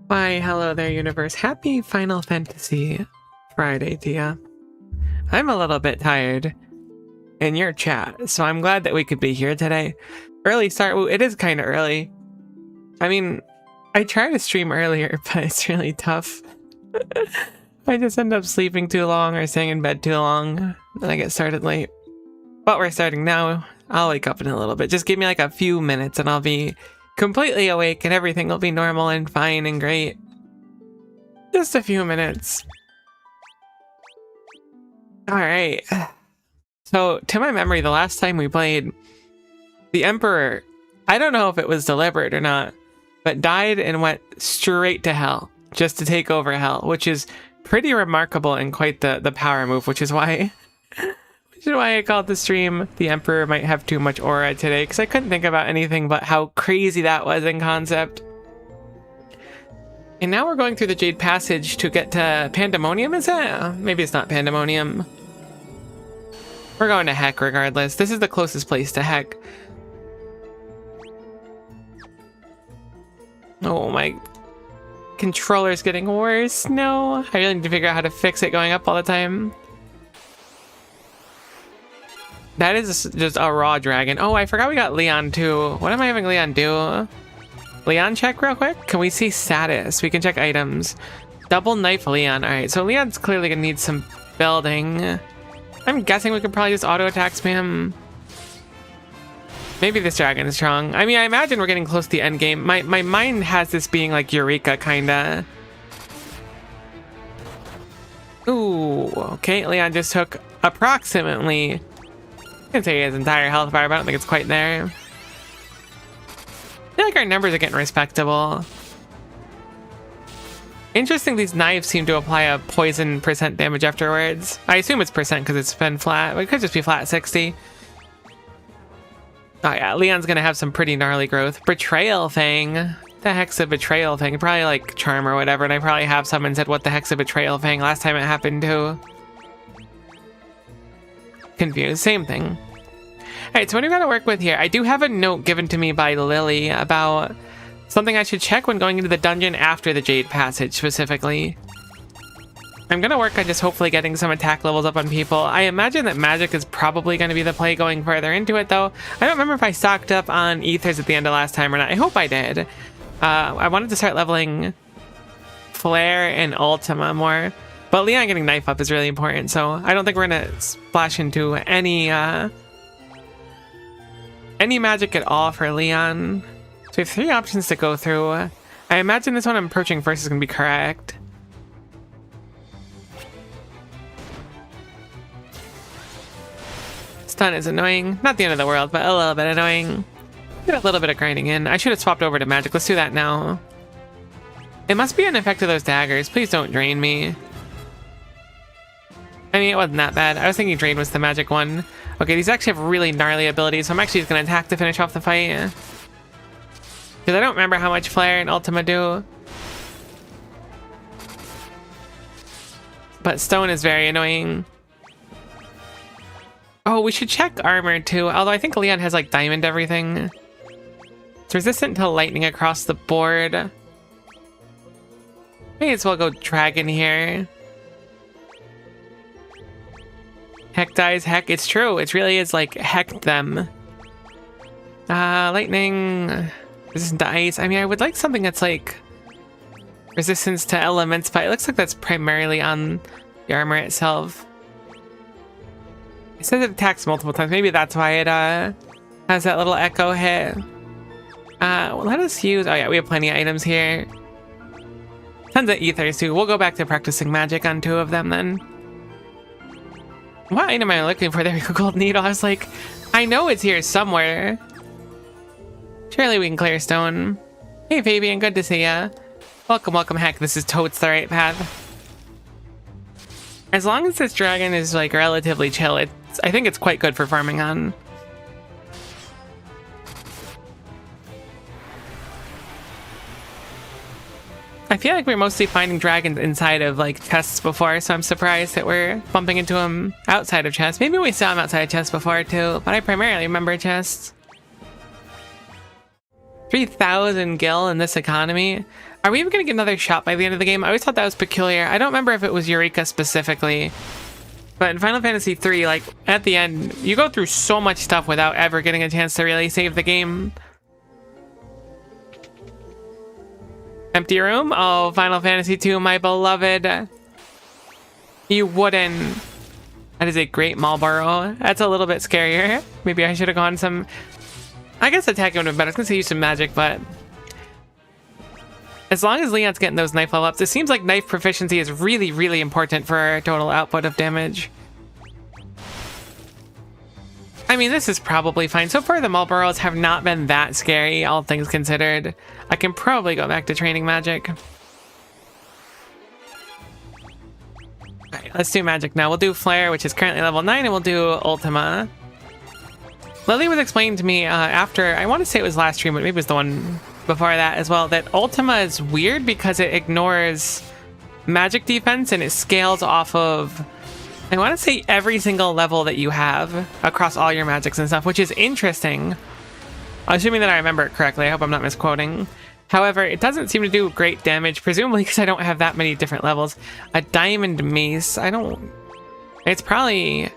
Why, hello there, universe. Happy Final Fantasy Friday to ya. I'm a little bit tired in your chat, so I'm glad that we could be here today. Early start. Ooh, it is kind of early. I mean, I tried to stream earlier, but it's really tough. I just end up sleeping too long or staying in bed too long, and I get started late. But we're starting now. I'll wake up in a little bit. Just give me like a few minutes and I'll be completely awake and everything will be normal and fine and great. Just a few minutes. Alright. So, to my memory, the last time we played, the Emperor, I don't know if it was deliberate or not, but died and went straight to hell, just to take over hell, which is pretty remarkable and quite the power move, which is why I called the stream The Emperor Might Have Too Much Aura today, because I couldn't think about anything but how crazy that was in concept. And now we're going through the Jade Passage to get to Pandemonium, is it? Maybe it's not Pandemonium. We're going to Heck regardless. This is the closest place to Heck. Oh, my controller's getting worse. No, I really need to figure out how to fix it going up all the time. That is just a raw dragon. Oh, I forgot we got Leon too. What am I having Leon do? Leon check real quick? Can we see status? We can check items. Double knife Leon. Alright, so Leon's clearly gonna need some building. I'm guessing we could probably just auto attack spam. Maybe this dragon is strong. I mean, I imagine we're getting close to the end game. My mind has this being like Eureka, kinda. Ooh, okay. Leon just took approximately, I can say his entire health bar, but I don't think it's quite there. I feel like our numbers are getting respectable. Interesting, these knives seem to apply a poison % damage afterwards. I assume it's percent because it's been flat, but it could just be flat 60. Oh yeah, Leon's gonna have some pretty gnarly growth. Betrayal Fang. The heck's a Betrayal Fang? Probably like Charm or whatever, and I probably have someone said what the heck's a Betrayal Fang last time it happened too. Confused, same thing. Alright, so what do we gotta work with here? I do have a note given to me by Lily about something I should check when going into the dungeon after the Jade Passage specifically. I'm gonna work on just hopefully getting some attack levels up on people. I imagine that magic is probably gonna be the play going further into it though. I don't remember if I stocked up on ethers at the end of last time or not. I hope I did. I wanted to start leveling Flare and Ultima more. But Leon getting knife up is really important, so I don't think we're gonna splash into any magic at all for Leon. So we have 3 options to go through. I imagine this one I'm approaching first is gonna be correct. Stun is annoying. Not the end of the world, but a little bit annoying. Get a little bit of grinding in. I should have swapped over to magic. Let's do that now. It must be an effect of those daggers. Please don't drain me. I mean, it wasn't that bad. I was thinking Drain was the magic one. Okay, these actually have really gnarly abilities, so I'm actually just going to attack to finish off the fight. Because I don't remember how much Flare and Ultima do. But Stone is very annoying. Oh, we should check armor too, although I think Leon has like diamond everything. It's resistant to lightning across the board. May as well go dragon here. Heck dies, heck, it's true. It really is like heck them. Lightning, resistant to ice. I mean, I would like something that's like resistance to elements, but it looks like that's primarily on the armor itself. It says it attacks multiple times. Maybe that's why it has that little echo hit. Let us use, oh yeah, we have plenty of items here. Tons of ethers too. We'll go back to practicing magic on 2 of them then. What item am I looking for? There we go, gold needle. I was like, I know it's here somewhere. Surely we can clear stone. Hey Fabian, good to see ya. Welcome, Heck. This is totes the right path. As long as this dragon is like relatively chill, I think it's quite good for farming on. I feel like we're mostly finding dragons inside of like chests before, so I'm surprised that we're bumping into them outside of chests. Maybe we saw them outside of chests before too, but I primarily remember chests. 3,000 gil in this economy. Are we even going to get another shot by the end of the game? I always thought that was peculiar. I don't remember if it was Eureka specifically. But in Final Fantasy III, like, at the end, you go through so much stuff without ever getting a chance to really save the game. Empty room? Oh, Final Fantasy II, my beloved. You wouldn't. That is a great Marlboro. That's a little bit scarier. Maybe I should have gone some... I guess attacking would have been better. I was going to use some magic, but... As long as Leon's getting those knife level ups, it seems like knife proficiency is really, really important for our total output of damage. I mean, this is probably fine. So far, the Marlboros have not been that scary, all things considered. I can probably go back to training magic. Alright, let's do magic now. We'll do Flare, which is currently level 9, and we'll do Ultima. Lily was explaining to me after, I want to say it was last stream, but maybe it was the one before that as well, that Ultima is weird because it ignores magic defense and it scales off of, I want to say, every single level that you have across all your magics and stuff, which is interesting. Assuming that I remember it correctly, I hope I'm not misquoting. However, it doesn't seem to do great damage, presumably because I don't have that many different levels. A diamond mace, I don't... It's probably...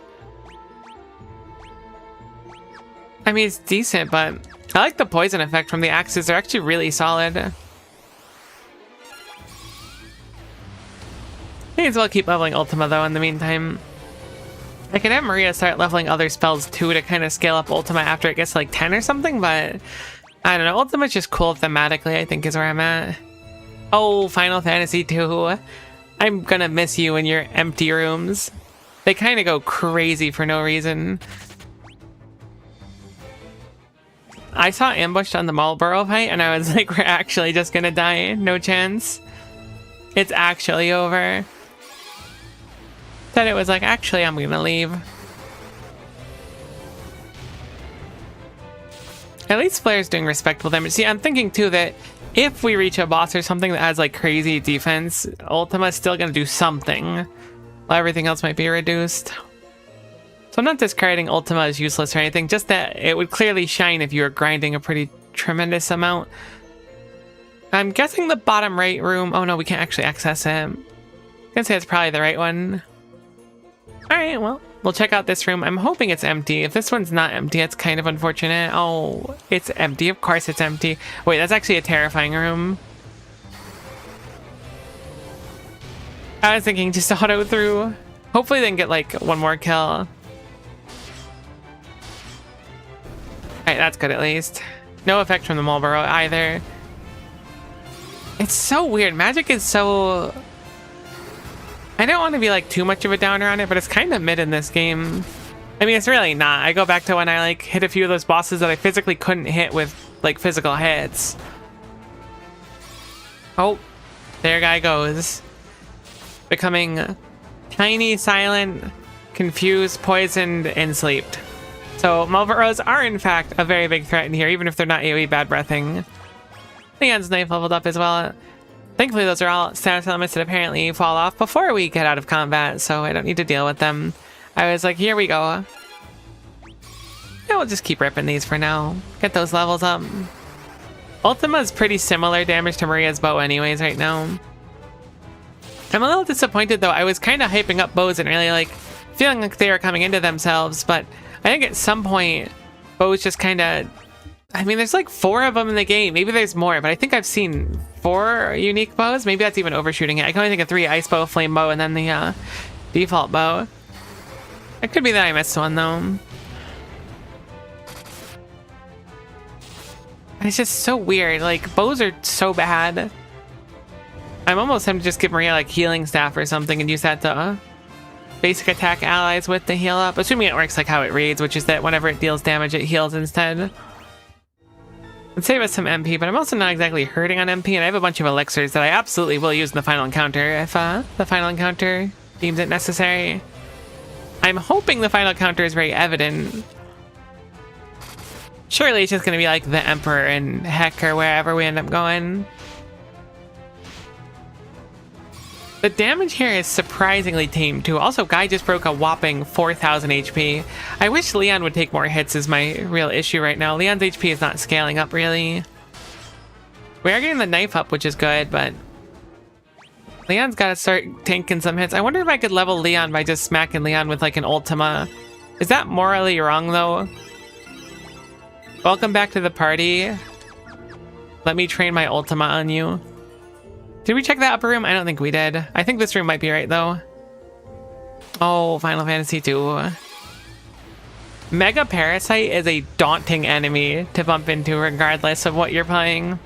I mean, it's decent, but I like the poison effect from the axes. They're actually really solid. I think as well keep leveling Ultima, though, in the meantime. I could have Maria start leveling other spells, too, to kind of scale up Ultima after it gets to, like, 10 or something, but... I don't know, Ultima's just cool thematically, I think, is where I'm at. Oh, Final Fantasy II. I'm gonna miss you in your empty rooms. They kind of go crazy for no reason. I saw ambushed on the Marlboro fight, and I was like, we're actually just gonna die. No chance. It's actually over. Then it was like, actually, I'm gonna leave. At least Flare's doing respectable damage. See, I'm thinking, too, that if we reach a boss or something that has, like, crazy defense, Ultima's still gonna do something. While everything else might be reduced. So I'm not discarding Ultima as useless or anything, just that it would clearly shine if you were grinding a pretty tremendous amount. I'm guessing the bottom right room... Oh, no, we can't actually access it. I'm gonna say it's probably the right one. Alright, well... We'll check out this room. I'm hoping it's empty. If this one's not empty, it's kind of unfortunate. Oh, it's empty. Of course it's empty. Wait, that's actually a terrifying room. I was thinking just auto through. Hopefully they can get like one more kill. Alright, that's good at least. No effect from the Marlboro either. It's so weird. Magic is so... I don't want to be like too much of a downer on it, but it's kind of mid in this game. I mean, it's really not. I go back to when I like hit a few of those bosses that I physically couldn't hit with like physical hits. Oh, there guy goes. Becoming tiny, silent, confused, poisoned, and sleeped. So Marlboros are in fact a very big threat in here, even if they're not AoE bad breathing. Leon's knife leveled up as well. Thankfully, those are all status elements that apparently fall off before we get out of combat, so I don't need to deal with them. I was like, here we go. Yeah, we'll just keep ripping these for now. Get those levels up. Ultima's pretty similar damage to Maria's bow anyways right now. I'm a little disappointed, though. I was kind of hyping up bows and really, like, feeling like they were coming into themselves, but I think at some point, bows just kind of... I mean, there's like 4 of them in the game. Maybe there's more, but I think I've seen 4 unique bows. Maybe that's even overshooting it. I can only think of 3: Ice Bow, Flame Bow, and then the default bow. It could be that I missed one, though. It's just so weird. Like, bows are so bad. I'm almost tempted to just give Maria, like, healing staff or something and use that to basic attack allies with the heal up. Assuming it works like how it reads, which is that whenever it deals damage, it heals instead. Let's save us some MP, but I'm also not exactly hurting on MP, and I have a bunch of elixirs that I absolutely will use in the final encounter if the final encounter deems it necessary. I'm hoping the final encounter is very evident. Surely it's just going to be like the Emperor and Heck or wherever we end up going. The damage here is surprisingly tame too. Also, Guy just broke a whopping 4,000 HP. I wish Leon would take more hits is my real issue right now. Leon's HP is not scaling up really. We are getting the knife up, which is good, but Leon's got to start tanking some hits. I wonder if I could level Leon by just smacking Leon with like an Ultima. Is that morally wrong though? Welcome back to the party. Let me train my Ultima on you. Did we check that upper room? I don't think we did. I think this room might be right though. Oh, Final Fantasy II. Mega Parasite is a daunting enemy to bump into regardless of what you're playing.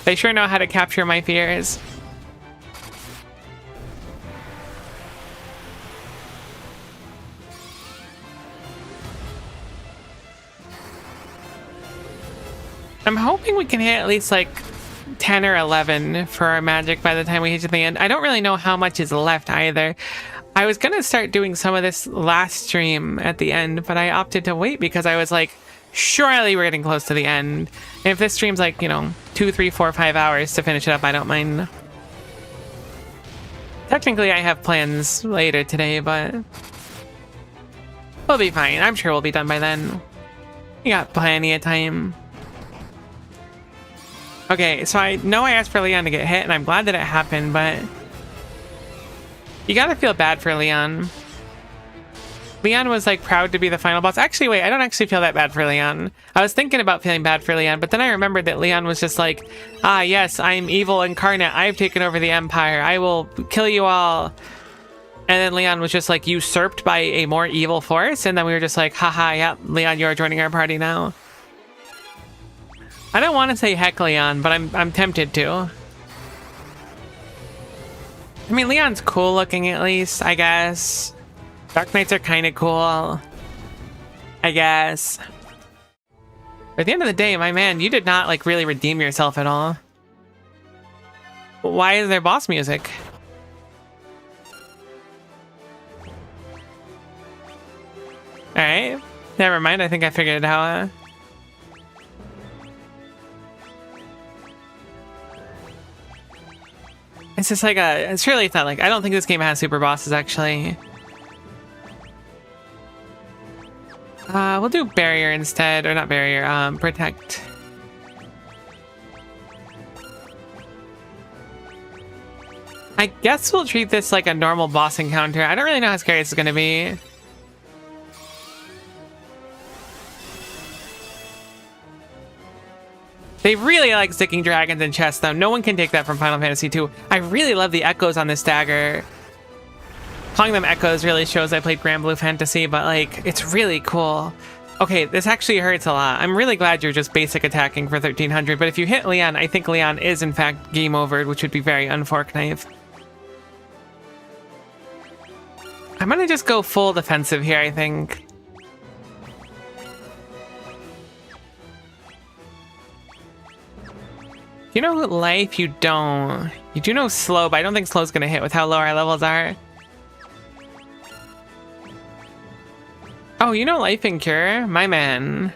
They sure know how to capture my fears. I'm hoping we can hit at least like 10 or 11 for our magic by the time we hit to the end. I don't really know how much is left either. I was gonna start doing some of this last stream at the end, but I opted to wait because I was like, surely we're getting close to the end. And if this stream's like, you know, 2, 3, 4, 5 hours to finish it up, I don't mind. Technically, I have plans later today, but we'll be fine. I'm sure we'll be done by then. We got plenty of time. Okay, so I know I asked for Leon to get hit, and I'm glad that it happened, but you gotta feel bad for Leon. Leon was like proud to be the final boss. Actually, wait, I don't actually feel that bad for Leon. I was thinking about feeling bad for Leon, but then I remembered that Leon was just like, ah, yes, I'm evil incarnate. I've taken over the Empire. I will kill you all. And then Leon was just like usurped by a more evil force. And then we were just like, haha, yep, Leon, you're joining our party now. I don't want to say heck Leon, but I'm tempted to. I mean, Leon's cool looking at least, I guess. Dark Knights are kind of cool, I guess. But at the end of the day, my man, you did not like really redeem yourself at all. Why is there boss music? Alright, never mind, I think I figured it out. It's just like it's really not like, I don't think this game has super bosses actually. We'll do barrier instead, or not barrier, protect. I guess we'll treat this like a normal boss encounter. I don't really know how scary this is gonna be. They really like sticking dragons in chests though. No one can take that from Final Fantasy II. I really love the echoes on this dagger. Calling them echoes really shows I played Grand Blue Fantasy, but like, it's really cool. Okay, this actually hurts a lot. I'm really glad you're just basic attacking for 1300, but if you hit Leon, I think Leon is in fact game over, which would be very unfork knife. I'm gonna just go full defensive here, I think. You know life, you don't. You do know slow, but I don't think slow's gonna hit with how low our levels are. Oh, you know life and cure? My man.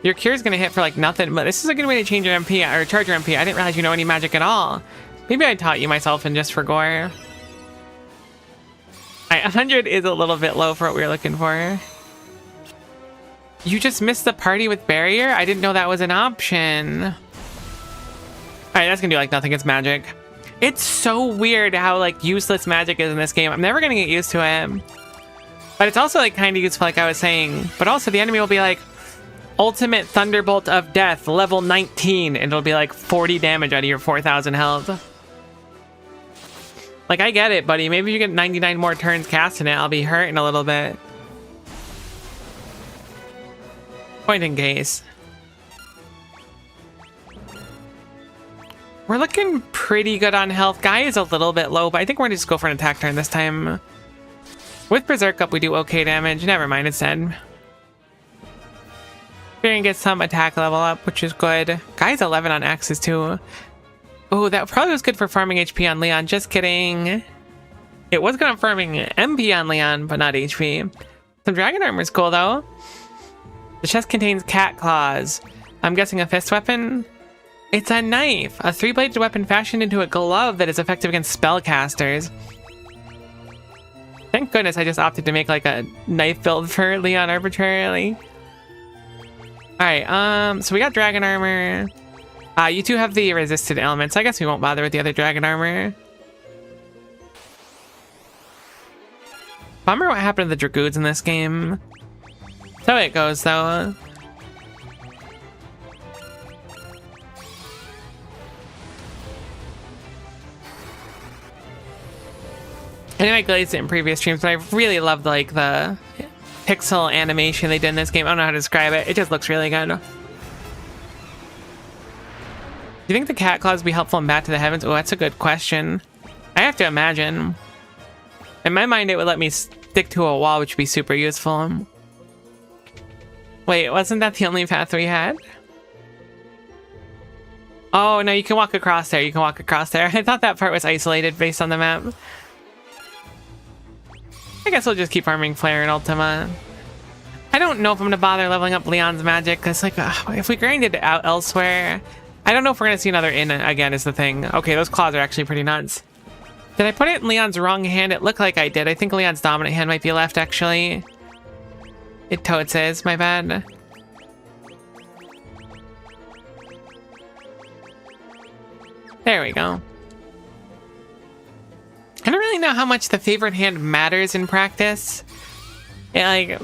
Your cure's gonna hit for like nothing, but this is a good way to change your MP, or charge your MP. I didn't realize you know any magic at all. Maybe I taught you myself and just for gore. 100 is a little bit low for what we were looking for. You just missed the party with barrier? I didn't know that was an option. Alright, that's gonna do like nothing, it's magic. It's so weird how like useless magic is in this game. I'm never gonna get used to it. But it's also like kind of useful like I was saying. But also the enemy will be like, Ultimate Thunderbolt of Death, level 19. And it'll be like 40 damage out of your 4,000 health. Like, I get it, buddy. Maybe you get 99 more turns casting it, I'll be hurting a little bit. Point in case. We're looking pretty good on health. Guy is a little bit low, but I think we're gonna just go for an attack turn this time. With Berserk up, we do okay damage. Never mind, it's dead. We're gonna get some attack level up, which is good. Guy's 11 on axes too. Oh, that probably was good for farming HP on Leon. Just kidding. It was good on farming MP on Leon, but not HP. Some dragon armor is cool though. The chest contains cat claws. I'm guessing a fist weapon? It's a knife! A 3-bladed weapon fashioned into a glove that is effective against spellcasters. Thank goodness I just opted to make like a knife build for Leon arbitrarily. Alright, so we got dragon armor. You two have the resisted elements. I guess we won't bother with the other dragon armor. Bummer what happened to the Dragoons in this game. So it goes, though. I know I glazed it in previous streams, but I really loved like the pixel animation they did in this game. I don't know how to describe it. It just looks really good. Do you think the cat claws be helpful in Back to the Heavens? Oh, that's a good question. I have to imagine. In my mind, it would let me stick to a wall, which would be super useful. Wait, wasn't that the only path we had? Oh, no, you can walk across there. You can walk across there. I thought that part was isolated based on the map. I guess we'll just keep farming Flare and Ultima. I don't know if I'm going to bother leveling up Leon's magic, because like, if we grind it out elsewhere, I don't know if we're going to see another in again is the thing. Okay, those claws are actually pretty nuts. Did I put it in Leon's wrong hand? It looked like I did. I think Leon's dominant hand might be left, actually. It totes is, my bad. There we go. I don't really know how much the favorite hand matters in practice. It, like,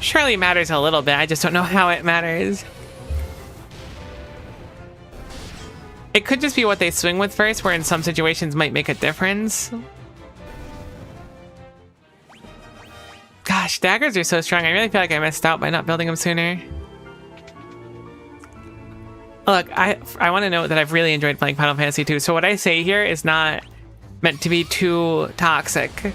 surely matters a little bit. I just don't know how it matters. It could just be what they swing with first, where in some situations might make a difference. Gosh, daggers are so strong. I really feel like I missed out by not building them sooner. Look, I want to note that I've really enjoyed playing Final Fantasy II, so what I say here is not meant to be too toxic.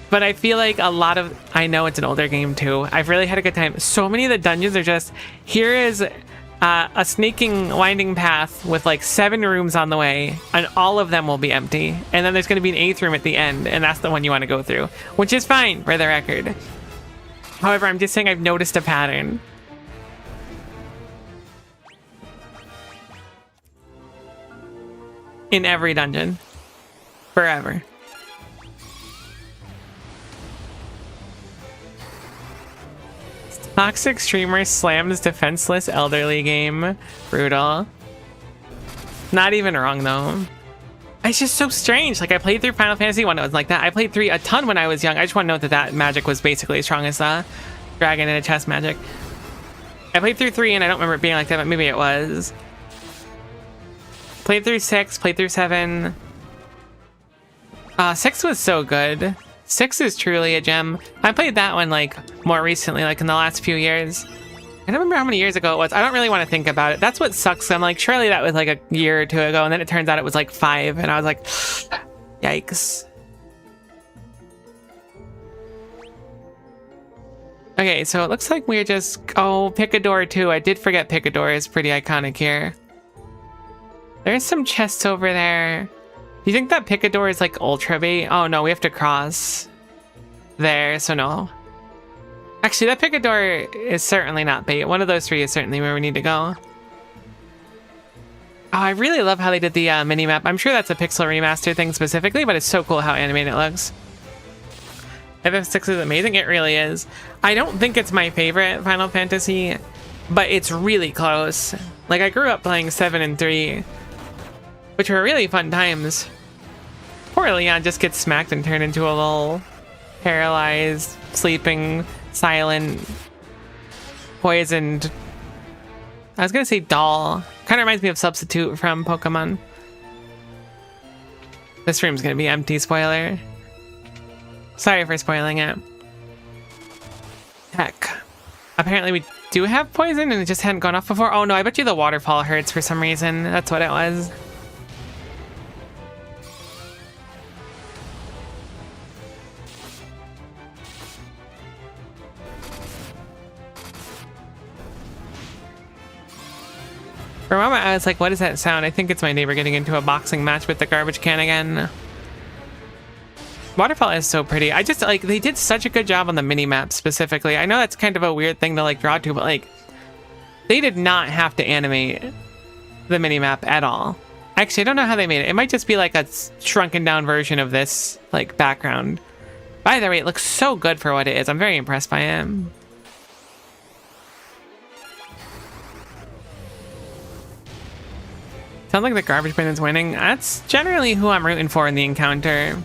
But I feel like a lot of... I know it's an older game too. I've really had a good time. So many of the dungeons are just... Here is a sneaking, winding path with like 7 rooms on the way, and all of them will be empty. And then there's going to be an 8th room at the end, and that's the one you want to go through. Which is fine, for the record. However, I'm just saying I've noticed a pattern. In every dungeon. Forever. Toxic streamer slams defenseless elderly game. Brutal. Not even wrong though. It's just so strange. Like I played through Final Fantasy when it was like that. I played 3 a ton when I was young. I just want to note that that magic was basically as strong as dragon and a chest magic. I played through 3 and I don't remember it being like that, but maybe it was. Played through 6, played through 7. 6 was so good. 6 is truly a gem. I played that one like more recently, like in the last few years. I don't remember how many years ago it was. I don't really want to think about it. That's what sucks. I'm like, surely that was like a year or 2 ago, and then it turns out it was like 5, and I was like, yikes. Okay, so it looks like we're just... Oh, Picador too. I did forget Picador is pretty iconic here. There's some chests over there. Do you think that Picador is like ultra bait? Oh no, we have to cross there, so no. Actually, that Picador is certainly not bait. One of those 3 is certainly where we need to go. Oh, I really love how they did the mini-map. I'm sure that's a pixel remaster thing specifically, but it's so cool how animated it looks. FF6 is amazing. It really is. I don't think it's my favorite Final Fantasy, but it's really close. Like, I grew up playing 7 and 3, which were really fun times. Poor Leon just gets smacked and turned into a little paralyzed, sleeping, silent, poisoned... I was gonna say doll. Kind of reminds me of Substitute from Pokemon. This room's gonna be empty, spoiler. Sorry for spoiling it. Heck. Apparently we do have poison and it just hadn't gone off before. Oh no, I bet you the waterfall hurts for some reason. That's what it was. For a moment I was like, what is that sound? I think it's my neighbor getting into a boxing match with the garbage can again. Waterfall is so pretty. I just like, they did such a good job on the mini-map specifically. I know that's kind of a weird thing to like draw to, but like, they did not have to animate the mini-map at all. Actually, I don't know how they made it. It might just be like a shrunken down version of this like background. By the way, it looks so good for what it is. I'm very impressed by it. Sounds like the garbage bin is winning. That's generally who I'm rooting for in the encounter.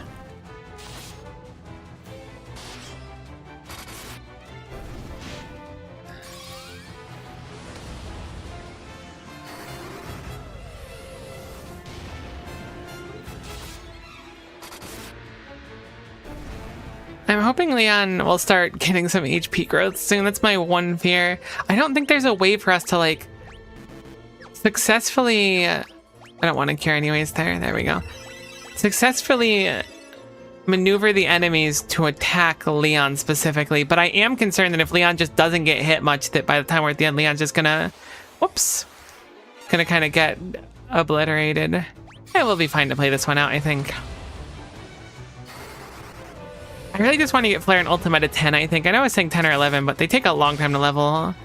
I'm hoping Leon will start getting some HP growth soon. That's my one fear. I don't think there's a way for us to, like, successfully... I don't want to cure anyways there. There we go. Successfully maneuver the enemies to attack Leon specifically. But I am concerned that if Leon just doesn't get hit much, that by the time we're at the end, Leon's just gonna... Whoops. Gonna kind of get obliterated. It will be fine to play this one out, I think. I really just want to get Flare and Ultimate at 10, I think. I know I was saying 10 or 11, but they take a long time to level.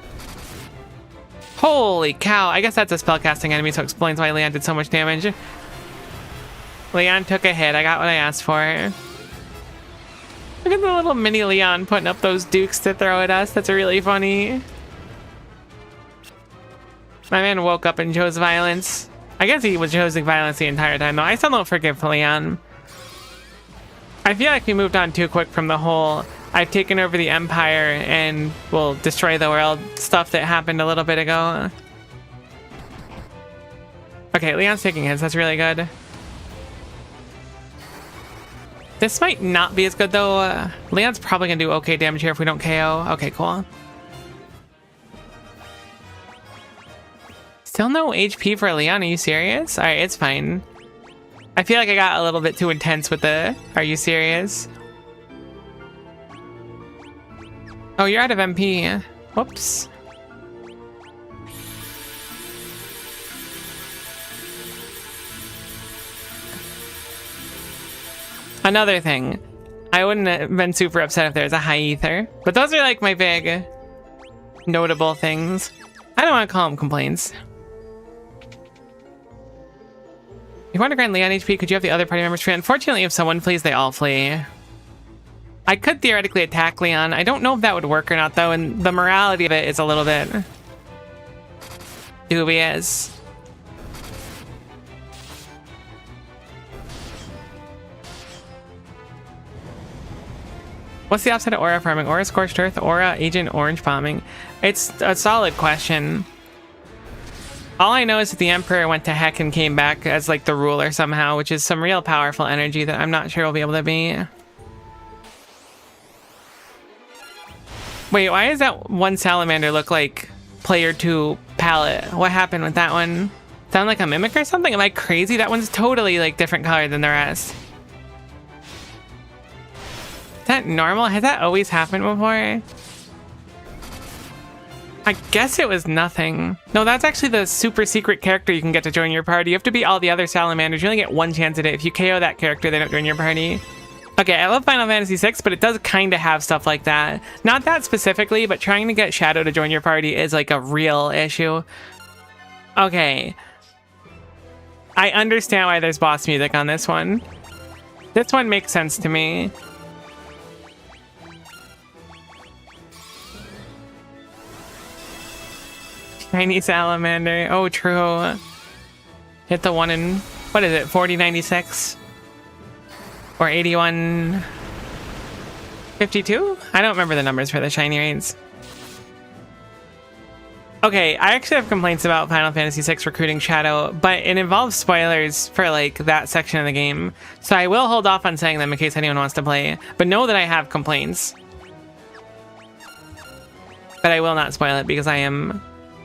Holy cow. I guess that's a spellcasting enemy, so it explains why Leon did so much damage. Leon took a hit. I got what I asked for. Look at the little mini Leon putting up those dukes to throw at us. That's really funny. My man woke up and chose violence. I guess he was choosing violence the entire time, though. I still don't forgive Leon. I feel like we moved on too quick from the whole I've taken over the Empire and will destroy the world stuff that happened a little bit ago. Okay, Leon's taking hits. That's really good. This might not be as good, though. Leon's probably going to do okay damage here if we don't KO. Okay, cool. Still no HP for Leon. Are you serious? All right, it's fine. I feel like I got a little bit too intense with the are you serious? Oh, you're out of MP. Whoops. Another thing. I wouldn't have been super upset if there was a high ether. But those are like my big notable things. I don't want to call them complaints. If you want to grant Leon HP, could you have the other party members free? Unfortunately, if someone flees, they all flee. I could theoretically attack Leon. I don't know if that would work or not, though, and the morality of it is a little bit dubious. What's the opposite of aura farming? Aura scorched earth, aura agent orange bombing. It's a solid question. All I know is that the Emperor went to heck and came back as like the ruler somehow, which is some real powerful energy that I'm not sure we'll be able to beat. Wait, why does that one salamander look like player 2 palette? What happened with that one? Sound like a mimic or something? Am I crazy? That one's totally like different color than the rest. Is that normal? Has that always happened before? I guess it was nothing. No, that's actually the super secret character you can get to join your party. You have to beat all the other salamanders. You only get one chance at it. If you KO that character, they don't join your party. Okay, I love Final Fantasy VI, but it does kind of have stuff like that. Not that specifically, but trying to get Shadow to join your party is like a real issue. Okay. I understand why there's boss music on this one. This one makes sense to me. Tiny salamander. Oh, true. Hit the one in, what is it, 4096? Or 8152? I don't remember the numbers for the shiny raids. Okay, I actually have complaints about Final Fantasy VI recruiting Shadow, but it involves spoilers for like that section of the game. So I will hold off on saying them in case anyone wants to play, but know that I have complaints. But I will not spoil it because I am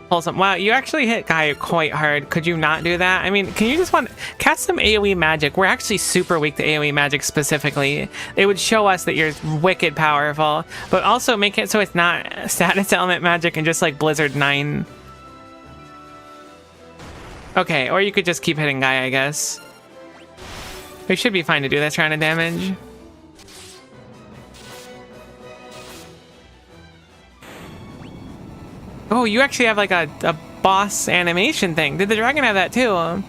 wholesome. Wow, you actually hit Guy quite hard. Could you not do that? I mean, can you just cast some AoE magic? We're actually super weak to AoE magic specifically. It would show us that you're wicked powerful, but also make it so it's not status element magic and just like Blizzard 9. Okay, or you could just keep hitting Guy, I guess. We should be fine to do this round of damage. Oh, you actually have like a boss animation thing. Did the dragon have that too?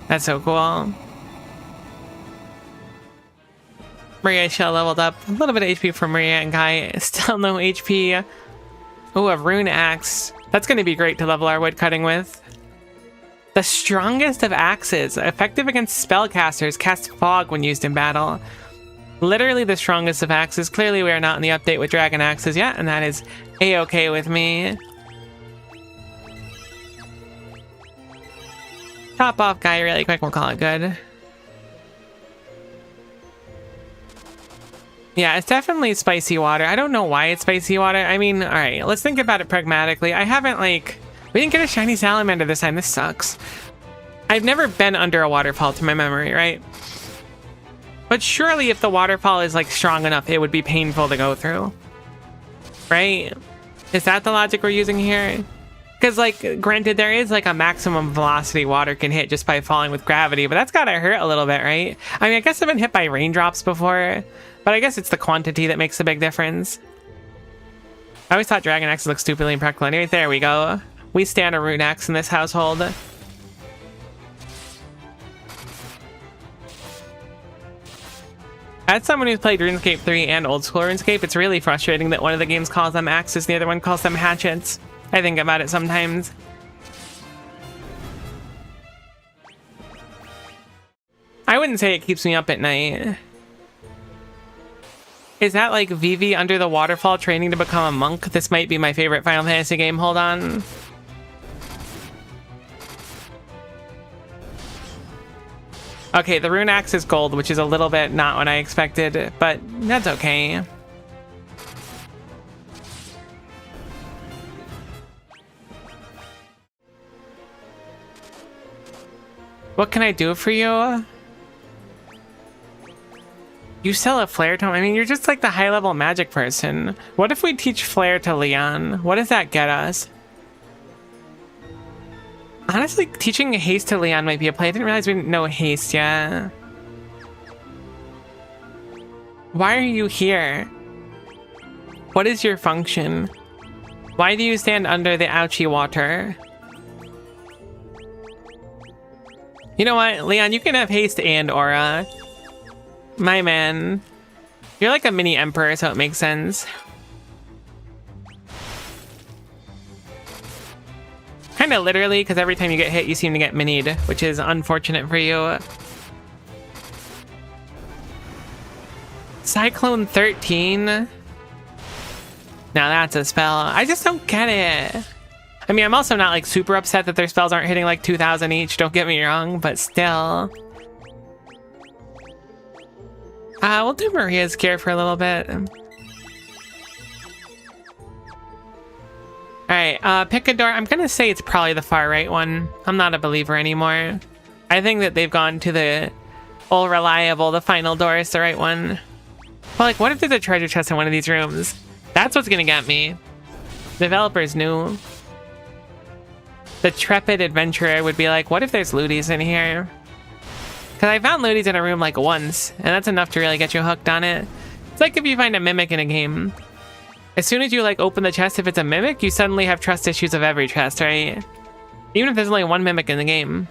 That's so cool. Maria Shell leveled up. A little bit of HP for Maria and Guy. Still no HP. Oh, a rune axe. That's going to be great to level our wood cutting with. The strongest of axes, effective against spellcasters, cast fog when used in battle. Literally the strongest of axes. Clearly we are not in the update with dragon axes yet, and that is a-okay with me. Top off guy really quick, we'll call it good. Yeah, it's definitely spicy water. I don't know why it's spicy water. I mean, alright, let's think about it pragmatically. I haven't, like... We didn't get a shiny salamander this time. This sucks. I've never been under a waterfall to my memory, right? But surely if the waterfall is, like, strong enough, it would be painful to go through. Right? Is that the logic we're using here? Because, like, granted, there is, like, a maximum velocity water can hit just by falling with gravity, but that's gotta hurt a little bit, right? I mean, I guess I've been hit by raindrops before, but I guess it's the quantity that makes a big difference. I always thought Dragon Axes looked stupidly impractical. Anyway, there we go. We stand a Rune Axe in this household. As someone who's played RuneScape 3 and old school RuneScape, it's really frustrating that one of the games calls them axes, the other one calls them hatchets. I think about it sometimes. I wouldn't say it keeps me up at night. Is that like Vivi under the waterfall training to become a monk? This might be my favorite Final Fantasy game. Hold on. Okay, the Rune Axe is gold, which is a little bit not what I expected, but that's okay. What can I do for you? You sell a flare tome? I mean, you're just like the high-level magic person. What if we teach flare to Leon? What does that get us? Honestly, teaching haste to Leon might be a play. I didn't realize we didn't know haste yet. Why are you here? What is your function? Why do you stand under the ouchie water? You know what, Leon, you can have haste and aura. My man. You're like a mini emperor, so it makes sense. Kind of literally, because every time you get hit, you seem to get minied, which is unfortunate for you. Cyclone 13? Now that's a spell. I just don't get it. I mean, I'm also not like super upset that their spells aren't hitting like 2,000 each, don't get me wrong, but still. We'll do Maria's Cure for a little bit. Alright, pick a door. I'm gonna say it's probably the far right one. I'm not a believer anymore. I think that they've gone to the old reliable, the final door is the right one. But like, what if there's a treasure chest in one of these rooms? That's what's gonna get me. Developers knew. The trepid adventurer would be like, what if there's looties in here? Because I found looties in a room like once, and that's enough to really get you hooked on it. It's like if you find a mimic in a game. As soon as you like open the chest, if it's a mimic, you suddenly have trust issues of every chest, right? Even if there's only one mimic in the game.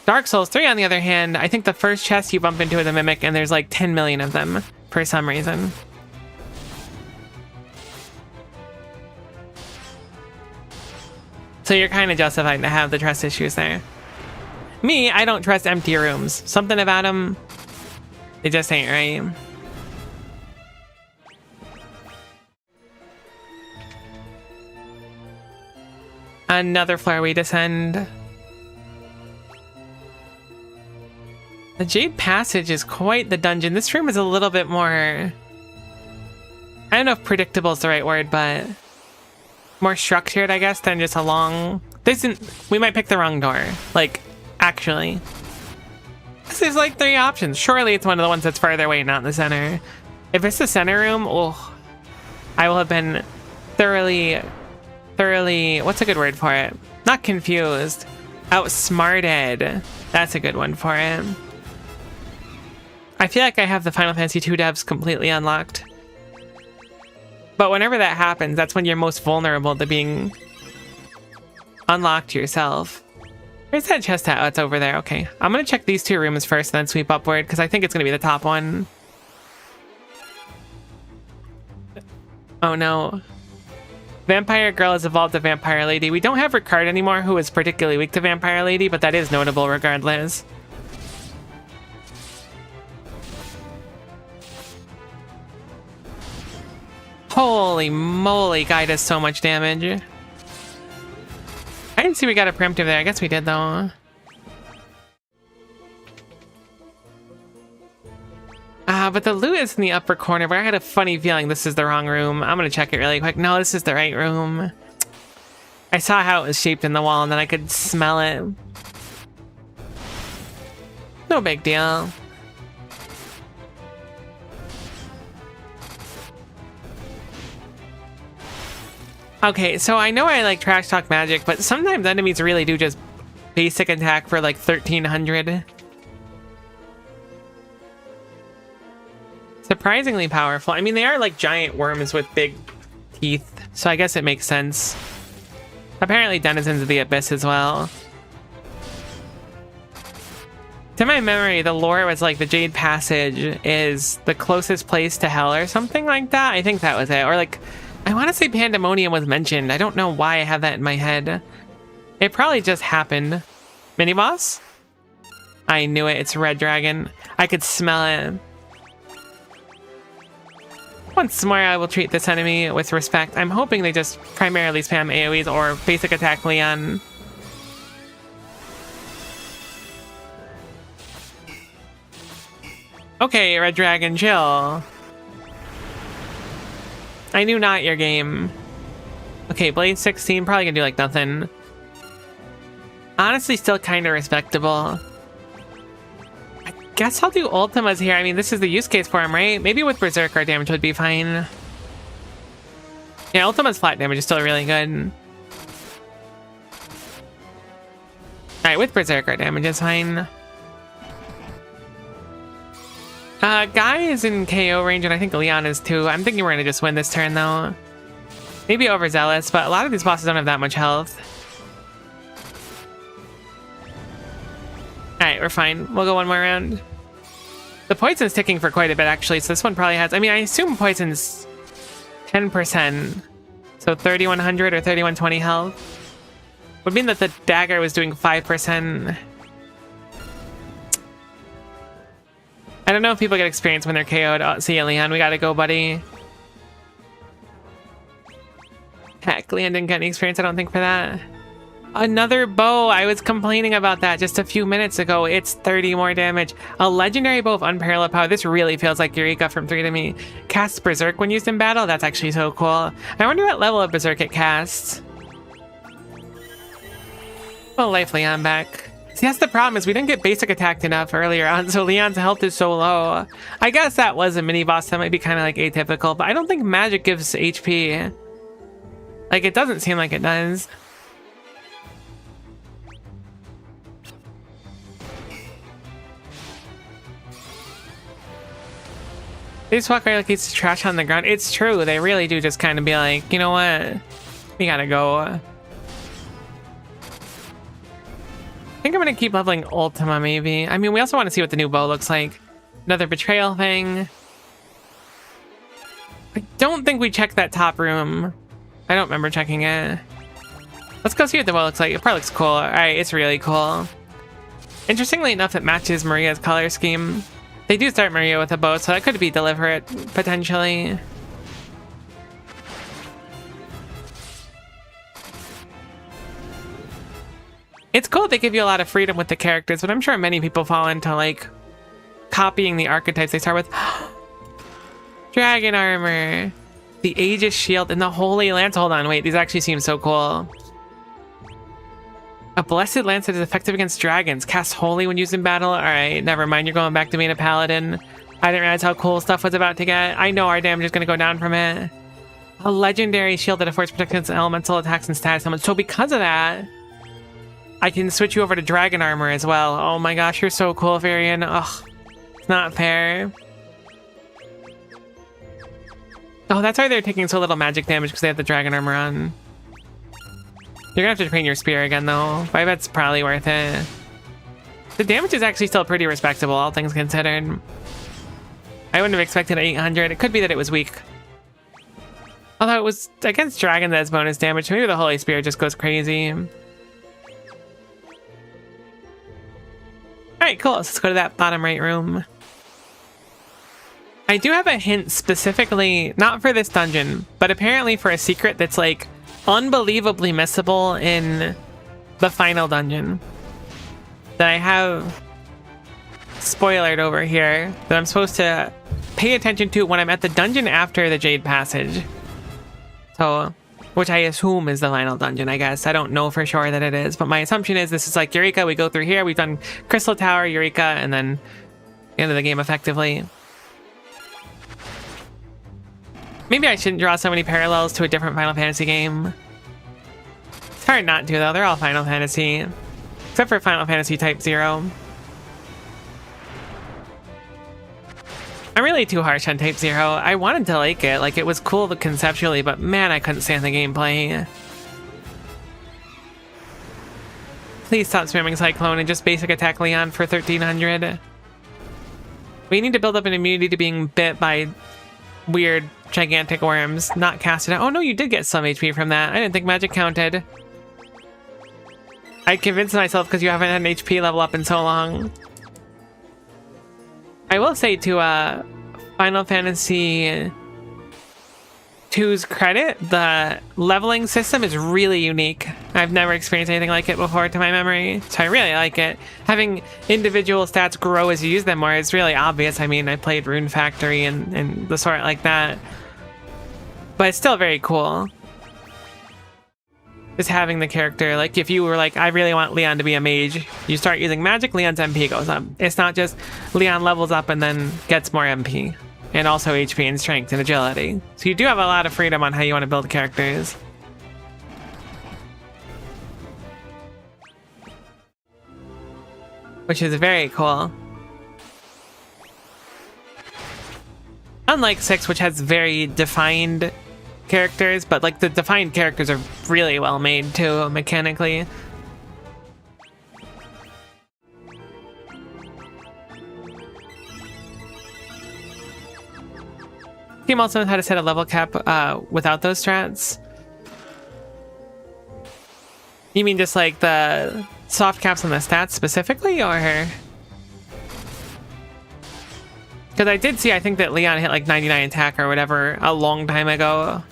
Dark Souls 3, on the other hand, I think the first chest you bump into is a mimic, and there's like 10 million of them, for some reason. So you're kind of justified to have the trust issues there. Me, I don't trust empty rooms. Something about them, it just ain't right. Another floor we descend. The Jade Passage is quite the dungeon. This room is a little bit more... I don't know if predictable is the right word, but... more structured, I guess, than just a long... We might pick the wrong door. Like, actually. There's like 3 options. Surely it's one of the ones that's farther away, not in the center. If it's the center room, oh... I will have been thoroughly... what's a good word for it? Not confused. Outsmarted. That's a good one for it. I feel like I have the Final Fantasy II devs completely unlocked. But whenever that happens, that's when you're most vulnerable to being unlocked yourself. Where's that chest at? Oh, it's over there. Okay. I'm gonna check these 2 rooms first, then sweep upward, because I think it's gonna be the top one. Oh no. Vampire Girl has evolved to Vampire Lady. We don't have Ricard anymore, who is particularly weak to Vampire Lady, but that is notable regardless. Holy moly, Guy does so much damage. I didn't see we got a preemptive there. I guess we did, though. But the loot is in the upper corner, but I had a funny feeling this is the wrong room. I'm gonna check it really quick. No, this is the right room. I saw how it was shaped in the wall, and then I could smell it. No big deal. Okay, so I know I like trash talk magic, but sometimes enemies really do just basic attack for like 1300. Surprisingly powerful. I mean, they are like giant worms with big teeth, so I guess it makes sense. Apparently denizens of the abyss as well. To my memory, the lore was like the Jade Passage is the closest place to hell or something like that. I think that was it. Or like, I want to say Pandemonium was mentioned. I don't know why I have that in my head. It probably just happened. Mini boss? I knew it. It's Red Dragon. I could smell it. Once more, I will treat this enemy with respect. I'm hoping they just primarily spam AoEs or basic attack Leon. Okay, Red Dragon, chill. I knew not your game. Okay, Blade 16, probably gonna do like nothing. Honestly, still kind of respectable. I guess I'll do Ultimas here. I mean, this is the use case for him, right? Maybe with Berserker damage would be fine. Yeah, Ultima's flat damage is still really good. Alright, with Berserker damage is fine. Guy is in KO range, and I think Leon is too. I'm thinking we're gonna just win this turn, though. Maybe overzealous, but a lot of these bosses don't have that much health. Alright, we're fine. We'll go one more round. The poison's ticking for quite a bit, actually, so this one probably has... I mean, I assume poison's 10%. So 3100 or 3120 health. Would mean that the dagger was doing 5%. I don't know if people get experience when they're KO'd. Oh, see ya, Leon. We gotta go, buddy. Heck, Leon didn't get any experience, I don't think, for that. Another bow. I was complaining about that just a few minutes ago. It's 30 more damage. A legendary bow of unparalleled power. This really feels like Eureka from 3 to me. Casts Berserk when used in battle. That's actually so cool. I wonder what level of Berserk it casts. Oh, life Leon back. See, that's the problem, is we didn't get basic attacked enough earlier on, so Leon's health is so low. I guess that was a mini boss that might be kind of like atypical, but I don't think magic gives HP. Like, it doesn't seem like it does. They just walk right like it's trash on the ground. It's true, they really do just kind of be like, you know what? We gotta go. I think I'm gonna keep leveling Ultima, maybe. I mean, we also want to see what the new bow looks like. Another betrayal thing. I don't think we checked that top room. I don't remember checking it. Let's go see what the bow looks like. It probably looks cool. Alright, it's really cool. Interestingly enough, it matches Maria's color scheme. They do start Maria with a bow, so that could be deliberate, potentially. It's cool they give you a lot of freedom with the characters, but I'm sure many people fall into, like, copying the archetypes they start with. Dragon armor, the Aegis shield, and the Holy Lance. Hold on, wait, these actually seem so cool. A blessed lance that is effective against dragons. Casts holy when used in battle. Alright, never mind, you're going back to being a paladin. I didn't realize how cool stuff was about to get. I know our damage is going to go down from it. A legendary shield that affords protection against elemental attacks and status elements. So because of that, I can switch you over to dragon armor as well. Oh my gosh, you're so cool, Varian. Ugh, it's not fair. Oh, that's why they're taking so little magic damage, because they have the dragon armor on. You're gonna have to train your spear again, though. I bet it's probably worth it. The damage is actually still pretty respectable, all things considered. I wouldn't have expected 800. It could be that it was weak. Although it was against Dragon that's bonus damage, maybe the Holy Spirit just goes crazy. Alright, cool. Let's go to that bottom right room. I do have a hint specifically, not for this dungeon, but apparently for a secret that's like unbelievably missable in the final dungeon. That I have spoilered over here that I'm supposed to pay attention to when I'm at the dungeon after the Jade Passage. So, which I assume is the final dungeon, I guess. I don't know for sure that it is, but my assumption is this is like Eureka, we go through here, we've done Crystal Tower, Eureka, and then end of the game effectively. Maybe I shouldn't draw so many parallels to a different Final Fantasy game. It's hard not to, though. They're all Final Fantasy. Except for Final Fantasy Type 0. I'm really too harsh on Type 0. I wanted to like it. Like, it was cool conceptually, but man, I couldn't stand the gameplay. Please stop spamming Cyclone and just basic attack Leon for 1300. We need to build up an immunity to being bit by weird gigantic worms, not casted out. Oh no, you did get some HP from that. I didn't think magic counted. I convinced myself because you haven't had an HP level up in so long. I will say to Final Fantasy 2's credit, the leveling system is really unique. I've never experienced anything like it before to my memory, so I really like it. Having individual stats grow as you use them more is really obvious. I mean, I played Rune Factory and the sort like that, but it's still very cool. Just having the character, like if you were like, I really want Leon to be a mage, you start using magic, Leon's MP goes up. It's not just Leon levels up and then gets more MP. And also HP and strength and agility. So you do have a lot of freedom on how you want to build characters. Which is very cool. Unlike 6, which has very defined characters, but like the defined characters are really well made too, mechanically. Team also knows how to set a level cap without those strats. You mean just like the soft caps on the stats specifically, or? Because I did see, I think that Leon hit like 99 attack or whatever a long time ago.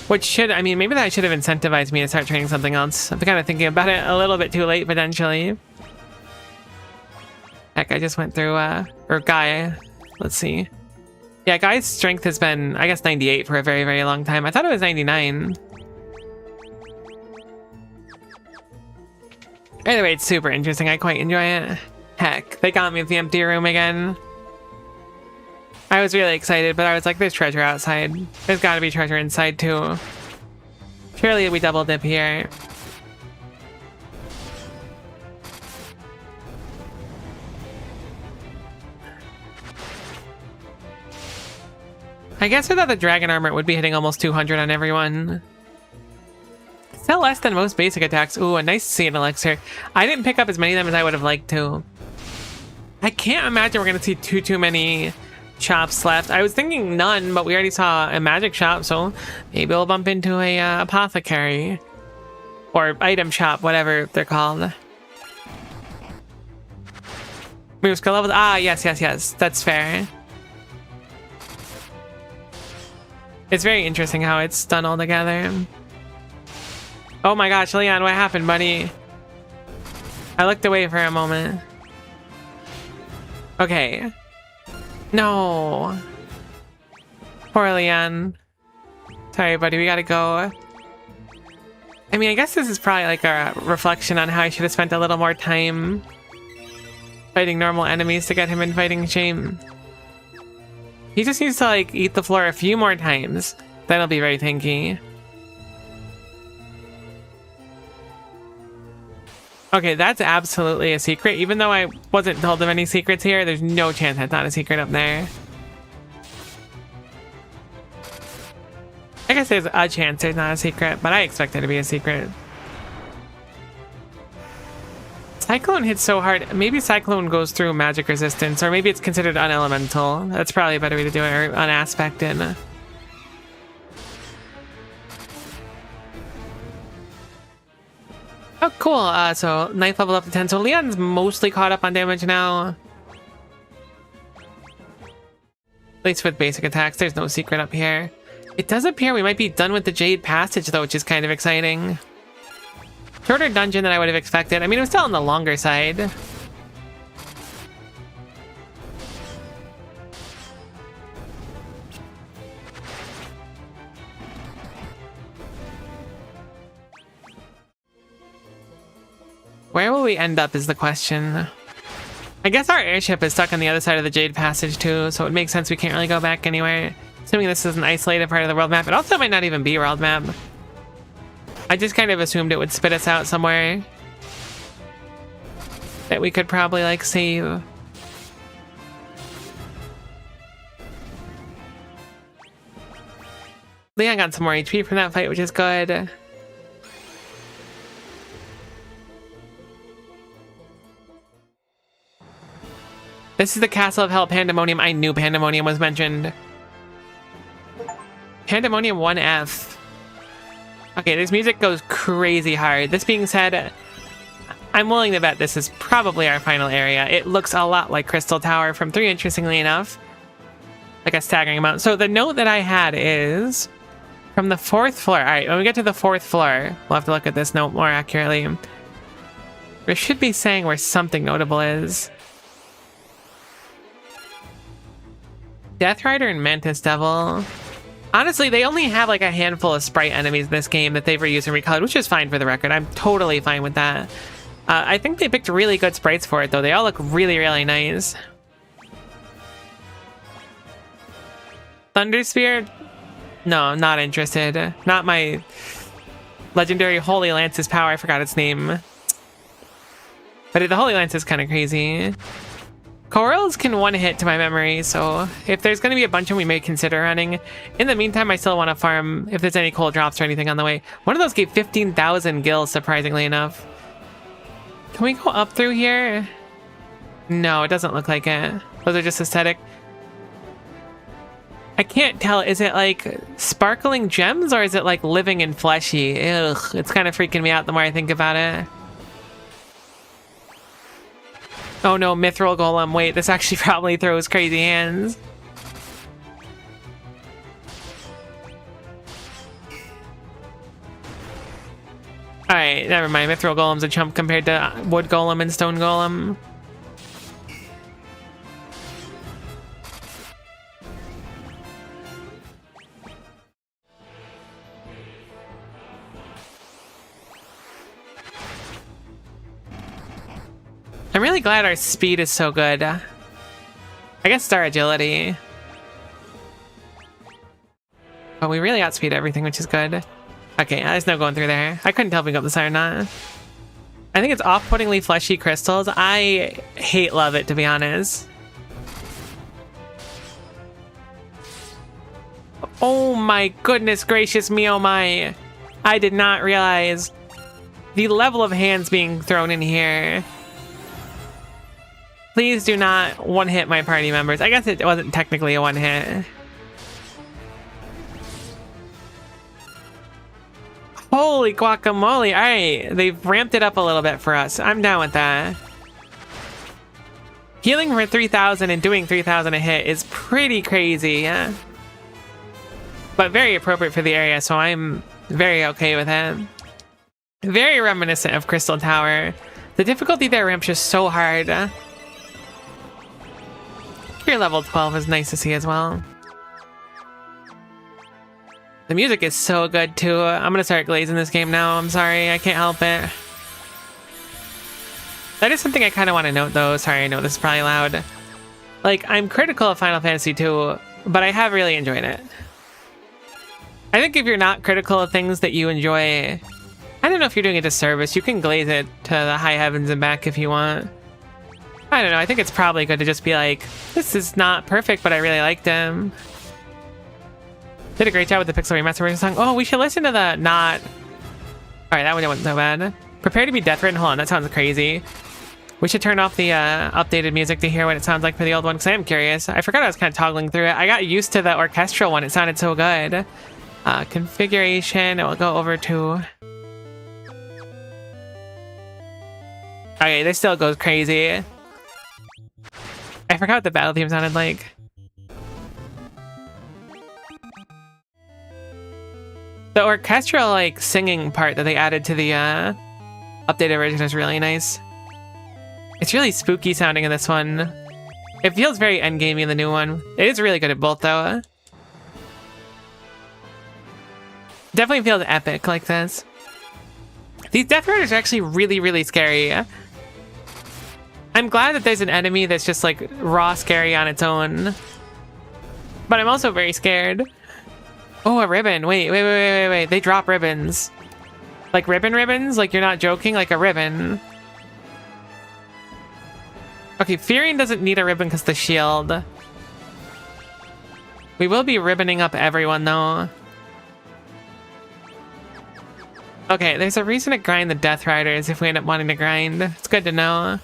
Which should, I mean, maybe that should have incentivized me to start training something else. I'm kind of thinking about it a little bit too late, potentially. Heck, I just went through, or Guy, let's see. Yeah, Guy's strength has been, I guess, 98 for a very, very long time. I thought it was 99. Either way, it's super interesting. I quite enjoy it. Heck, they got me at the empty room again. I was really excited, but I was like, there's treasure outside. There's gotta be treasure inside, too. Surely we double dip here. I guess without the dragon armor, it would be hitting almost 200 on everyone. Still less than most basic attacks. Ooh, a nice Seed Elixir. I didn't pick up as many of them as I would have liked to. I can't imagine we're going to see too many shops left. I was thinking none, but we already saw a magic shop, so maybe we'll bump into a apothecary. Or item shop, whatever they're called. Move skill levels. Ah, yes. That's fair. It's very interesting how it's done all together. Oh my gosh, Leon, what happened, buddy? I looked away for a moment. Okay. No. Poor Leon. Sorry, buddy, we gotta go. I mean, I guess this is probably like a reflection on how I should have spent a little more time fighting normal enemies to get him in fighting shame. He just needs to like eat the floor a few more times. Then he'll be very tanky. Okay, that's absolutely a secret. Even though I wasn't told of any secrets here, there's no chance that's not a secret up there. I guess there's a chance there's not a secret, but I expect it to be a secret. Cyclone hits so hard. Maybe Cyclone goes through magic resistance, or maybe it's considered unelemental. That's probably a better way to do it, or unaspected. Oh, cool. So 9th level up to 10. So Leon's mostly caught up on damage now. At least with basic attacks. There's no secret up here. It does appear we might be done with the Jade Passage, though, which is kind of exciting. Shorter dungeon than I would have expected. I mean, it was still on the longer side. Where will we end up is the question. I guess our airship is stuck on the other side of the Jade Passage too, so it makes sense we can't really go back anywhere. Assuming this is an isolated part of the world map. It also might not even be a world map. I just kind of assumed it would spit us out somewhere that we could probably, like, save. Leon got some more HP from that fight, which is good. This is the Castle of Hell Pandemonium. I knew Pandemonium was mentioned. Pandemonium 1F. Okay, this music goes crazy hard. This being said, I'm willing to bet this is probably our final area. It looks a lot like Crystal Tower from 3, interestingly enough. Like a staggering amount. So the note that I had is from the 4th floor. All right, when we get to the 4th floor, we'll have to look at this note more accurately. It should be saying where something notable is. Death Rider and Mantis Devil. Honestly, they only have like a handful of sprite enemies in this game that they've reused and recolored, which is fine for the record. I'm totally fine with that. I think they picked really good sprites for it, though. They all look really, really nice. Thunder Spear? No, not interested. Not my legendary Holy Lance's power. I forgot its name. But the Holy Lance is kind of crazy. Corals can one-hit to my memory, so if there's going to be a bunch of them we may consider running. In the meantime, I still want to farm if there's any cool drops or anything on the way. One of those gave 15,000 gills, surprisingly enough. Can we go up through here? No, it doesn't look like it. Those are just aesthetic. I can't tell. Is it like sparkling gems or is it like living and fleshy? Ugh, it's kind of freaking me out the more I think about it. Oh no, Mithril Golem. Wait, this actually probably throws crazy hands. Alright, never mind. Mithril Golem's a chump compared to Wood Golem and Stone Golem. I'm really glad our speed is so good. I guess it's our agility. But we really outspeed everything, which is good. Okay, there's no going through there. I couldn't tell if we go up the side or not. I think it's off-puttingly fleshy crystals. I love it, to be honest. Oh my goodness gracious me, oh my. I did not realize the level of hands being thrown in here. Please do not one-hit my party members. I guess it wasn't technically a one-hit. Holy guacamole. Alright, they've ramped it up a little bit for us. I'm down with that. Healing for 3,000 and doing 3,000 a hit is pretty crazy, yeah. But very appropriate for the area, so I'm very okay with it. Very reminiscent of Crystal Tower. The difficulty there ramps just so hard. Your level 12 is nice to see as well. The music is so good too. I'm gonna start glazing this game now. I'm sorry, I can't help it. That is something I kind of want to note though. Sorry, I know this is probably loud. Like, I'm critical of Final Fantasy II, but I have really enjoyed it. I think if you're not critical of things that you enjoy, I don't know if you're doing a disservice. You can glaze it to the high heavens and back if you want. I don't know, I think it's probably good to just be like, this is not perfect, but I really liked them. Did a great job with the Pixel Remaster song. Oh, we should listen to the not... Alright, that one wasn't so bad. Prepare to be death ridden. Hold on, that sounds crazy. We should turn off the updated music to hear what it sounds like for the old one, because I am curious. I forgot I was kind of toggling through it. I got used to the orchestral one. It sounded so good. Configuration, it will go over to... Okay, this still goes crazy. I forgot what the battle theme sounded like. The orchestral, like, singing part that they added to the updated version is really nice. It's really spooky sounding in this one. It feels very endgamey in the new one. It is really good at both, though. Definitely feels epic like this. These Death Riders are actually really, really scary. I'm glad that there's an enemy that's just, like, raw scary on its own. But I'm also very scared. Oh, a ribbon. Wait. They drop ribbons. Like ribbons? Like you're not joking? Like a ribbon. Okay, Furion doesn't need a ribbon because the shield. We will be ribboning up everyone though. Okay, there's a reason to grind the Death Riders if we end up wanting to grind. It's good to know.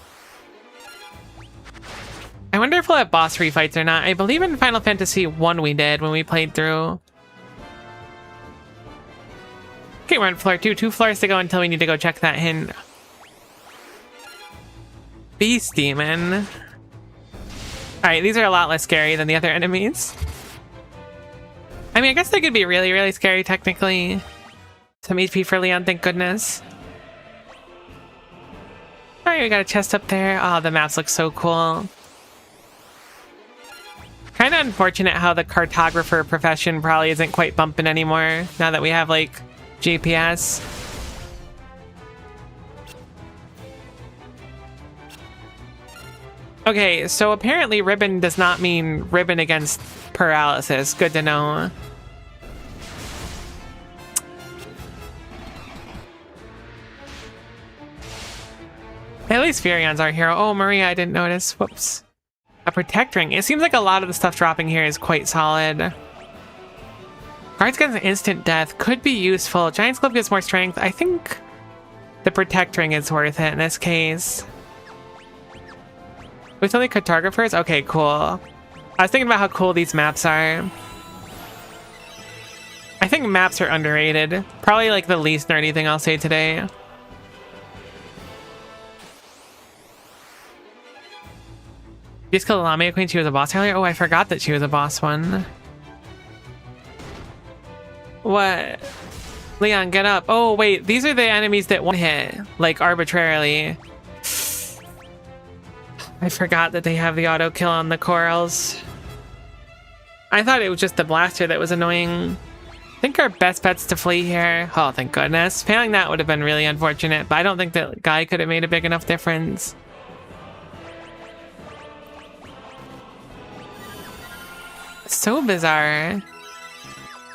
I wonder if we'll have boss refights or not. I believe in Final Fantasy 1 we did when we played through. Okay, we're on floor 2. 2 floors to go until we need to go check that hint. Beast Demon. Alright, these are a lot less scary than the other enemies. I mean, I guess they could be really, really scary technically. Some HP for Leon, thank goodness. Alright, we got a chest up there. Oh, the maps look so cool. Kind of unfortunate how the cartographer profession probably isn't quite bumping anymore now that we have, like, GPS. Okay, so apparently ribbon does not mean ribbon against paralysis. Good to know. At least Furion's our hero. Oh, Maria, I didn't notice. Whoops. A protect ring. It seems like a lot of the stuff dropping here is quite solid. Guards against instant death could be useful. Giant's Glove gives more strength. I think the protect ring is worth it in this case. With only cartographers? Okay, cool. I was thinking about how cool these maps are. I think maps are underrated. Probably like the least nerdy thing I'll say today. You just killed the Lamia Queen. She was a boss earlier? Oh, I forgot that she was a boss one. What? Leon, get up. Oh, wait. These are the enemies that one hit, like, arbitrarily. I forgot that they have the auto kill on the corals. I thought it was just the blaster that was annoying. I think our best bet's to flee here. Oh, thank goodness. Failing that would have been really unfortunate, but I don't think that guy could have made a big enough difference. So bizarre.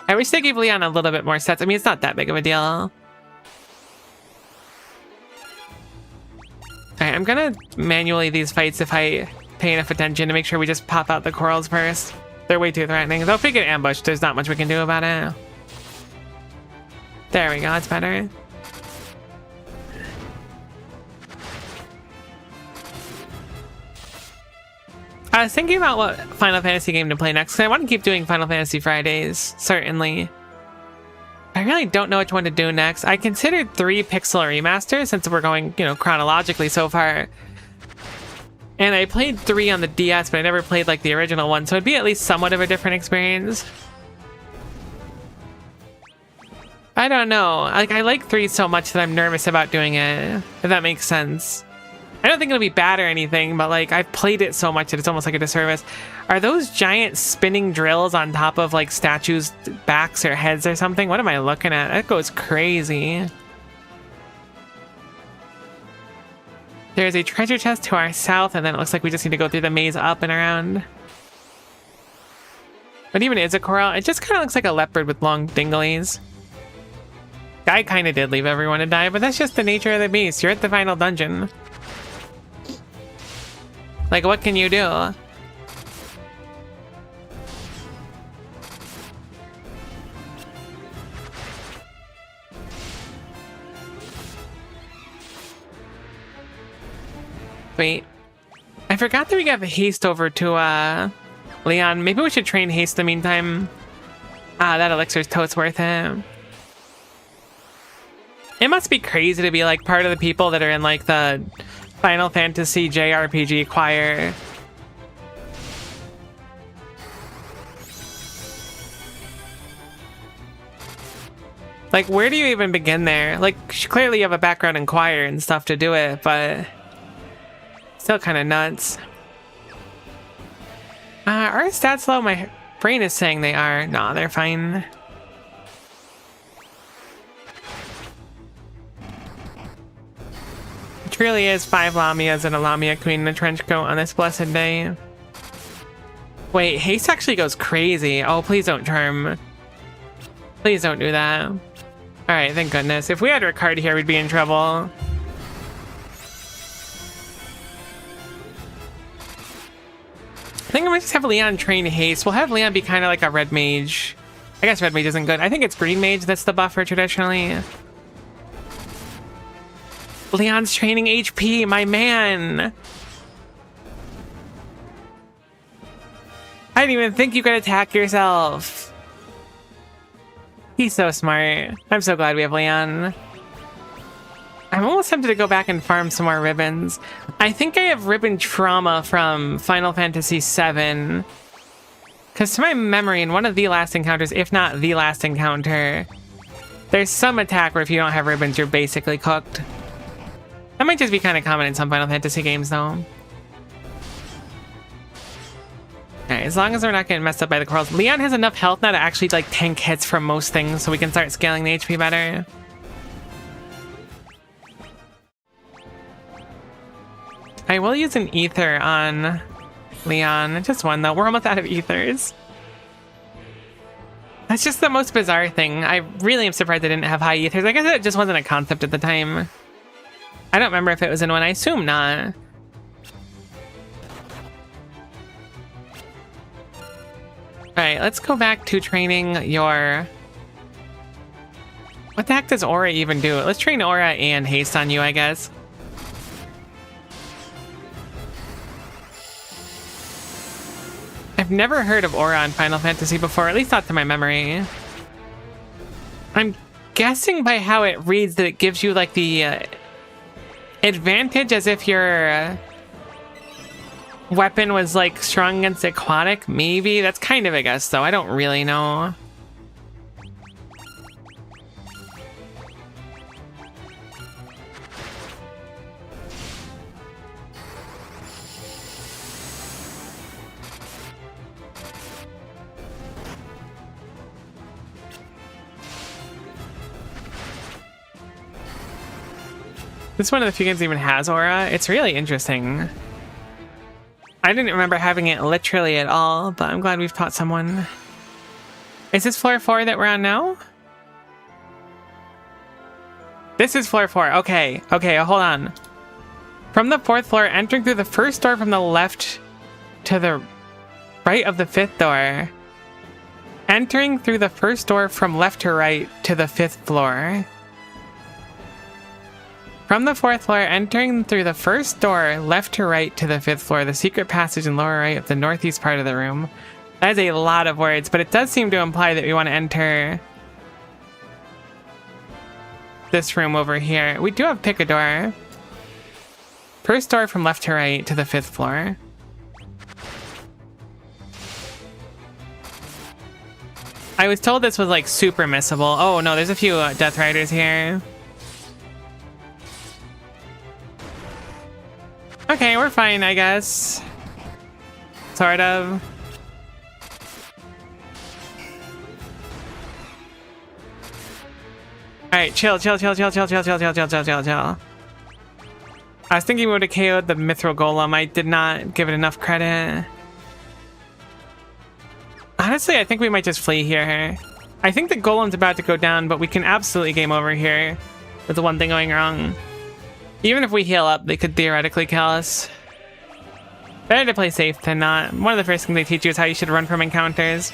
I wish they gave Leon a little bit more sets. I mean, it's not that big of a deal. Alright, I'm gonna manually these fights if I pay enough attention to make sure we just pop out the corals first. They're way too threatening. Though if we get ambushed, there's not much we can do about it. There we go, that's better. I was thinking about what Final Fantasy game to play next, because I want to keep doing Final Fantasy Fridays, certainly. I really don't know which one to do next. I considered 3 Pixel Remaster, since we're going, you know, chronologically so far. And I played 3 on the DS, but I never played, like, the original one, so it'd be at least somewhat of a different experience. I don't know. Like, I like 3 so much that I'm nervous about doing it, if that makes sense. I don't think it'll be bad or anything, but like I've played it so much that it's almost like a disservice. Are those giant spinning drills on top of like statues' backs or heads or something? What am I looking at? That goes crazy. There's a treasure chest to our south, and then it looks like we just need to go through the maze up and around. What even is a coral? It just kind of looks like a leopard with long dinglies. Guy kind of did leave everyone to die, but that's just the nature of the beast. You're at the final dungeon. Like, what can you do? Wait. I forgot that we got the haste over to Leon. Maybe we should train haste in the meantime. Ah, that elixir's totes worth it. It must be crazy to be like part of the people that are in like the Final Fantasy JRPG choir. Like, where do you even begin there? Like, clearly you have a background in choir and stuff to do it, but still kind of nuts. Are our stats low? My brain is saying they are. Nah, they're fine. It truly is 5 Lamias and a Lamia Queen in a trench coat on this blessed day. Wait, haste actually goes crazy. Oh, please don't charm. Please don't do that. Alright, thank goodness. If we had Ricard here, we'd be in trouble. I think I might just have Leon train haste. We'll have Leon be kind of like a red mage. I guess red mage isn't good. I think it's green mage that's the buffer traditionally. Leon's training HP, my man. I didn't even think you could attack yourself. He's so smart. I'm so glad we have Leon. I'm almost tempted to go back and farm some more ribbons. I think I have ribbon trauma from Final Fantasy VII. Because to my memory, in one of the last encounters, if not the last encounter, there's some attack where if you don't have ribbons, you're basically cooked. That might just be kind of common in some Final Fantasy games, though. Alright, as long as we're not getting messed up by the corals. Leon has enough health now to actually like tank hits from most things, so we can start scaling the HP better. I will use an ether on Leon. Just one though. We're almost out of ethers. That's just the most bizarre thing. I really am surprised I didn't have high ethers. I guess it just wasn't a concept at the time. I don't remember if it was in one. I assume not. Alright, let's go back to training your... What the heck does Aura even do? Let's train Aura and haste on you, I guess. I've never heard of Aura in Final Fantasy before, at least not to my memory. I'm guessing by how it reads that it gives you like the advantage as if your weapon was like strong against aquatic. Maybe that's kind of a guess though. I don't really know. This is one of the few games that even has Aura. It's really interesting. I didn't remember having it literally at all, but I'm glad we've taught someone. Is this floor 4 that we're on now? This is floor 4. Okay, hold on. From the 4th floor, entering through the first door from the left to the right of the 5th door. Entering through the first door from left to right to the 5th floor. From the 4th floor, entering through the first door, left to right to the 5th floor, the secret passage in lower right of the northeast part of the room. That is a lot of words, but it does seem to imply that we want to enter this room over here. We do have pick a door. First door from left to right to the 5th floor. I was told this was like super missable. Oh no, there's a few Death Riders here. Okay, we're fine, I guess. Sort of. Alright, chill. I was thinking we would have KO'd the Mithril Golem. I did not give it enough credit. Honestly, I think we might just flee here. I think the Golem's about to go down, but we can absolutely game over here with the one thing going wrong. Even if we heal up, they could theoretically kill us. Better to play safe than not. One of the first things they teach you is how you should run from encounters.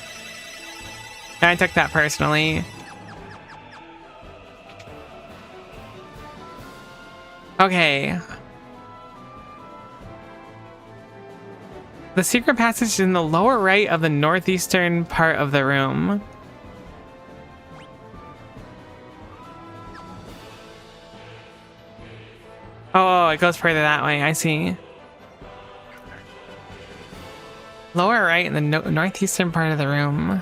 And I took that personally. Okay. The secret passage is in the lower right of the northeastern part of the room. Oh, it goes further that way. I see. Lower right in the northeastern part of the room.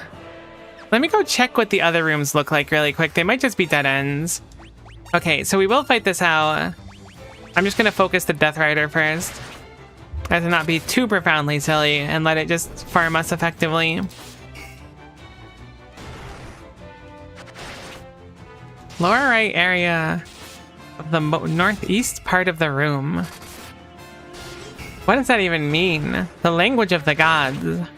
Let me go check what the other rooms look like really quick. They might just be dead ends. Okay, so we will fight this out. I'm just gonna focus the Death Rider first, as to not be too profoundly silly and let it just farm us effectively. Lower right area of the northeast part of the room. What does that even mean? The language of the gods.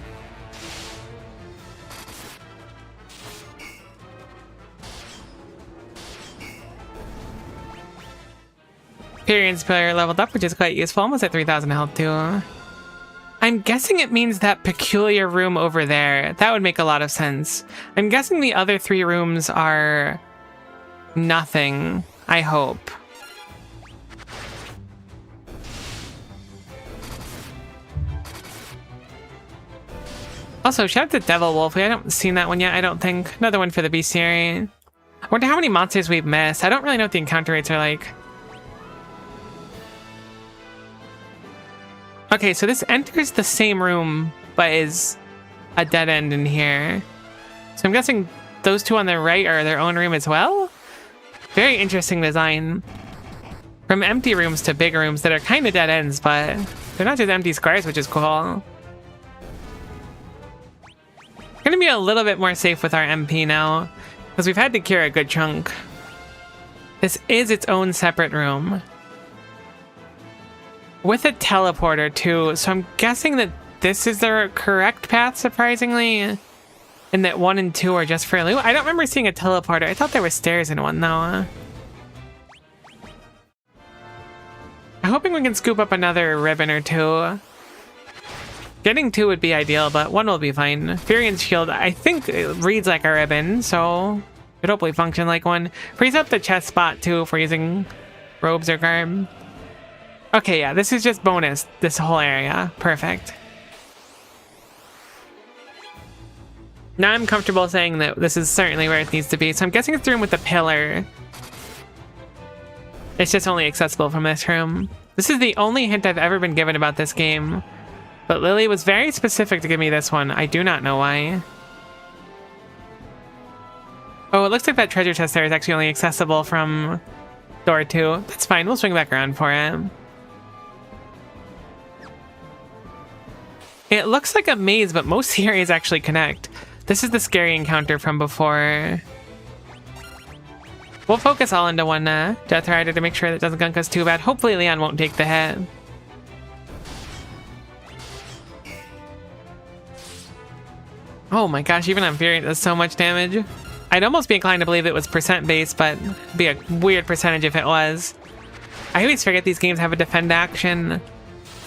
Experience player leveled up, which is quite useful. Almost at 3,000 health too. I'm guessing it means that peculiar room over there. That would make a lot of sense. I'm guessing the other 3 rooms are nothing, I hope. Also, shout out to Devil Wolf. I haven't seen that one yet, I don't think. Another one for the bestiary. I wonder how many monsters we've missed. I don't really know what the encounter rates are like. Okay, so this enters the same room, but is a dead end in here. So I'm guessing those 2 on the right are their own room as well? Very interesting design. From empty rooms to big rooms that are kind of dead ends, but they're not just empty squares, which is cool. We're gonna be a little bit more safe with our MP now, because we've had to cure a good chunk. This is its own separate room. With a teleporter too, so I'm guessing that this is the correct path, surprisingly. And that 1 and 2 are just for loot. I don't remember seeing a teleporter. I thought there were stairs in one though. I'm hoping we can scoop up another ribbon or 2. Getting 2 would be ideal, but 1 will be fine. Furian's shield, I think it reads like a ribbon, so it hopefully function like one. Frees up the chest spot too for using robes or garb. Okay, yeah, this is just bonus, this whole area. Perfect. Now I'm comfortable saying that this is certainly where it needs to be, so I'm guessing it's the room with the pillar. It's just only accessible from this room. This is the only hint I've ever been given about this game, but Lily was very specific to give me this one. I do not know why. Oh, it looks like that treasure chest there is actually only accessible from door 2. That's fine, we'll swing back around for it. It looks like a maze, but most areas actually connect. This is the scary encounter from before. We'll focus all into one Death Rider to make sure that doesn't gunk us too bad. Hopefully Leon won't take the hit. Oh my gosh, even on Fury it does so much damage. I'd almost be inclined to believe it was percent based, but it'd be a weird percentage if it was. I always forget these games have a defend action.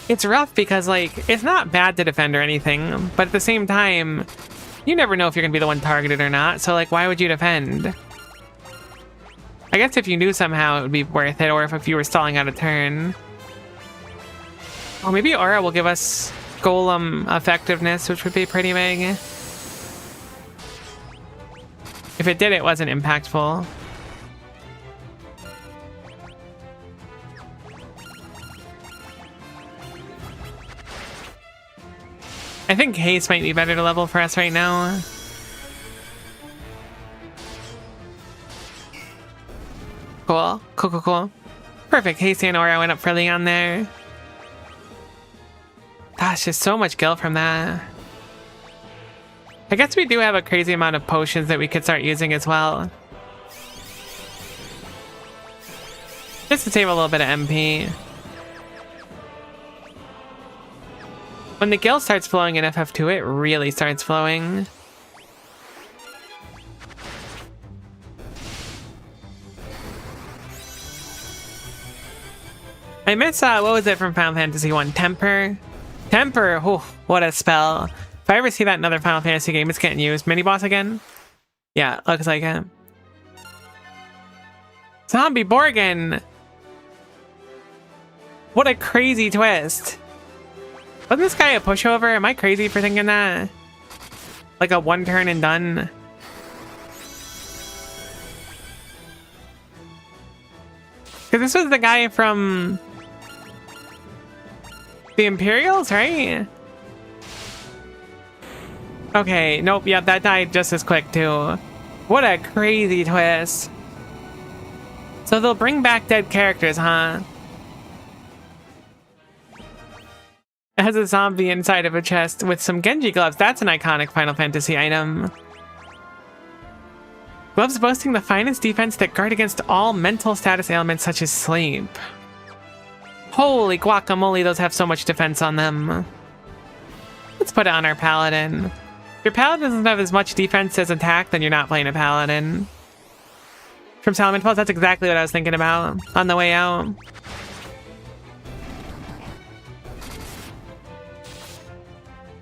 It's rough because, like, it's not bad to defend or anything, but at the same time, you never know if you're gonna be the one targeted or not, so, like, why would you defend? I guess if you knew somehow it would be worth it, or if you were stalling out a turn. Oh, maybe Aura will give us Golem effectiveness, which would be pretty big. If it did, it wasn't impactful. I think haste might be better to level for us right now. Cool. Cool. Perfect. Haste and Aura went up for Leon there. Gosh, just so much gil from that. I guess we do have a crazy amount of potions that we could start using as well. Just to save a little bit of MP. When the gil starts flowing in FF2, it really starts flowing. I miss, what was it from Final Fantasy 1? Temper? Temper, oh, what a spell. If I ever see that in another Final Fantasy game, it's getting used. Mini boss again? Yeah, looks like it. Zombie Borgin! What a crazy twist. Wasn't this guy a pushover? Am I crazy for thinking that? Like a one turn and done? Because this was the guy from the Imperials, right? Okay, nope, yep, that died just as quick too. What a crazy twist. So they'll bring back dead characters, huh? It has a zombie inside of a chest with some Genji gloves. That's an iconic Final Fantasy item. Gloves boasting the finest defense that guard against all mental status ailments such as sleep. Holy guacamole, those have so much defense on them. Let's put it on our paladin. If your paladin doesn't have as much defense as attack, then you're not playing a paladin. From Salmon Pulse, that's exactly what I was thinking about on the way out.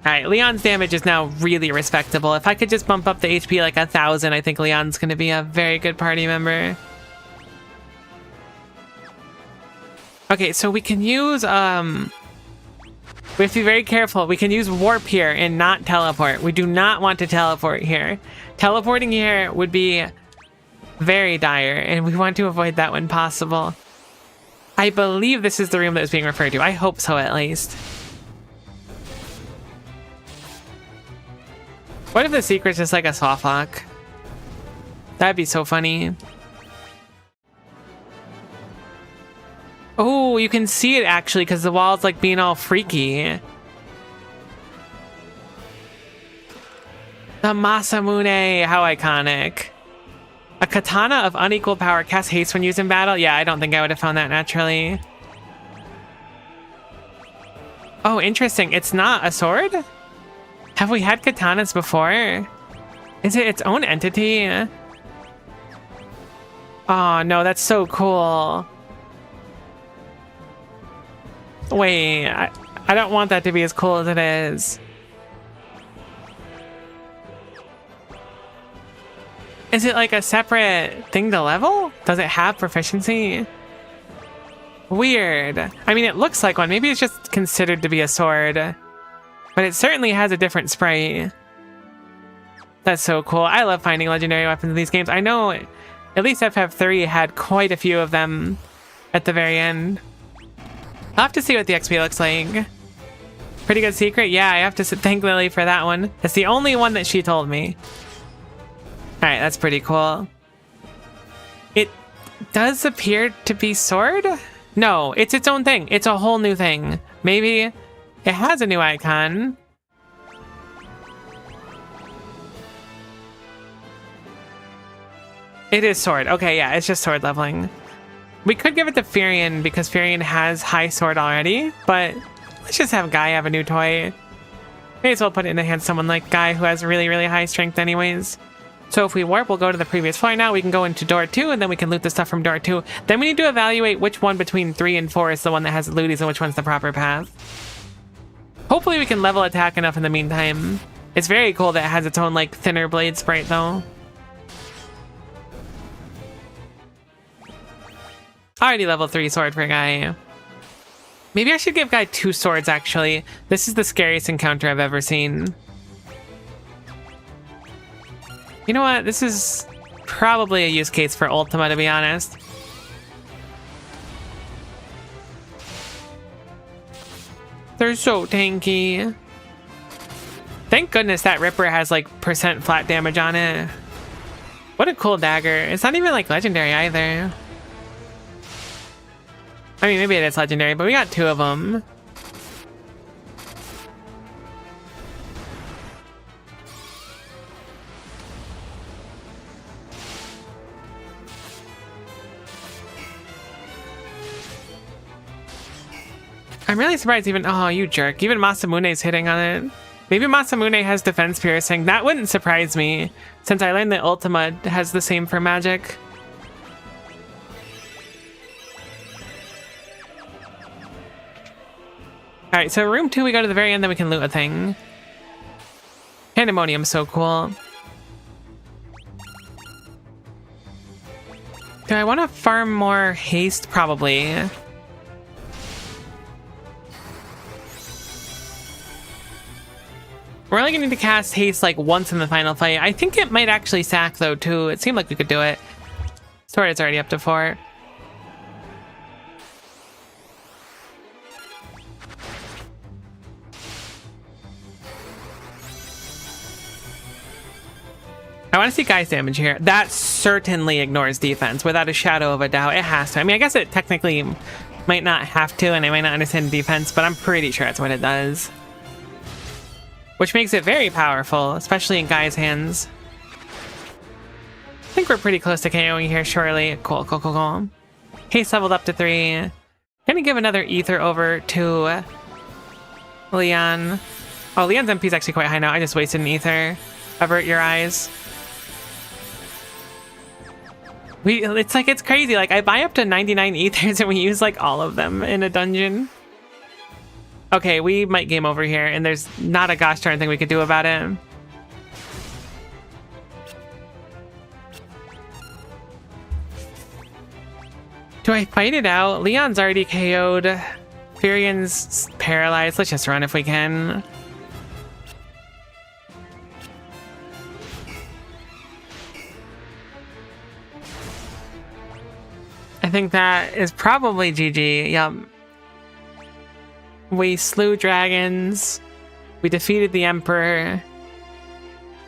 Alright, Leon's damage is now really respectable. If I could just bump up the HP like 1,000, I think Leon's going to be a very good party member. Okay, so we can use, we have to be very careful. We can use Warp here and not teleport. We do not want to teleport here. Teleporting here would be very dire, and we want to avoid that when possible. I believe this is the room that was being referred to. I hope so, at least. What if the secret's just like a soft lock? That'd be so funny. Oh, you can see it actually because the wall's like being all freaky. The Masamune, how iconic. A katana of unequal power casts haste when used in battle? Yeah, I don't think I would have found that naturally. Oh, interesting. It's not a sword? Have we had katanas before? Is it its own entity? Oh no, that's so cool. Wait, I don't want that to be as cool as it is. Is it like a separate thing to level? Does it have proficiency? Weird. I mean, it looks like one. Maybe it's just considered to be a sword. But it certainly has a different sprite. That's so cool. I love finding legendary weapons in these games. I know at least FF3 had quite a few of them at the very end. I'll have to see what the XP looks like. Pretty good secret? Yeah, I have to thank Lily for that one. That's the only one that she told me. Alright, that's pretty cool. It does appear to be sword? No, it's its own thing. It's a whole new thing. Maybe it has a new icon. It is sword. Okay, yeah, it's just sword leveling. We could give it to Firion because Firion has high sword already, but let's just have Guy have a new toy. May as well put it in the hands of someone like Guy who has really, really high strength anyways. So if we warp, we'll go to the previous floor now. We can go into door 2, and then we can loot the stuff from door 2. Then we need to evaluate which one between 3 and 4 is the one that has the looties and which one's the proper path. Hopefully we can level attack enough in the meantime. It's very cool that it has its own, like, thinner blade sprite, though. Already level 3 sword for Guy. Maybe I should give Guy 2 swords, actually. This is the scariest encounter I've ever seen. You know what? This is probably a use case for Ultima, to be honest. They're so tanky. Thank goodness that Ripper has like % flat damage on it. What a cool dagger. It's not even like legendary either. I mean, maybe it is legendary, but we got 2 of them. I'm really surprised even- oh, you jerk. Even Masamune's hitting on it. Maybe Masamune has defense piercing. That wouldn't surprise me, since I learned that Ultima has the same for magic. Alright, so room 2, we go to the very end, then we can loot a thing. Pandemonium's so cool. Do I want to farm more haste? Probably. We're only going to need to cast haste like once in the final fight. I think it might actually sack though too. It seemed like we could do it. Sword is already up to 4. I want to see Guy's damage here. That certainly ignores defense, without a shadow of a doubt. It has to. I mean, I guess it technically might not have to, and I might not understand defense, but I'm pretty sure that's what it does. Which makes it very powerful, especially in Guy's hands. I think we're pretty close to KOing here, surely. Cool, cool, cool, cool. Haste leveled up to 3. Gonna give another ether over to Leon. Oh, Leon's MP is actually quite high now. I just wasted an ether. Avert your eyes. It's like, it's crazy. Like, I buy up to 99 ethers and we use like all of them in a dungeon. Okay, we might game over here, and there's not a gosh darn thing we could do about it. Do I fight it out? Leon's already KO'd. Furion's paralyzed. Let's just run if we can. I think that is probably GG. Yep. We slew dragons. We defeated the Emperor.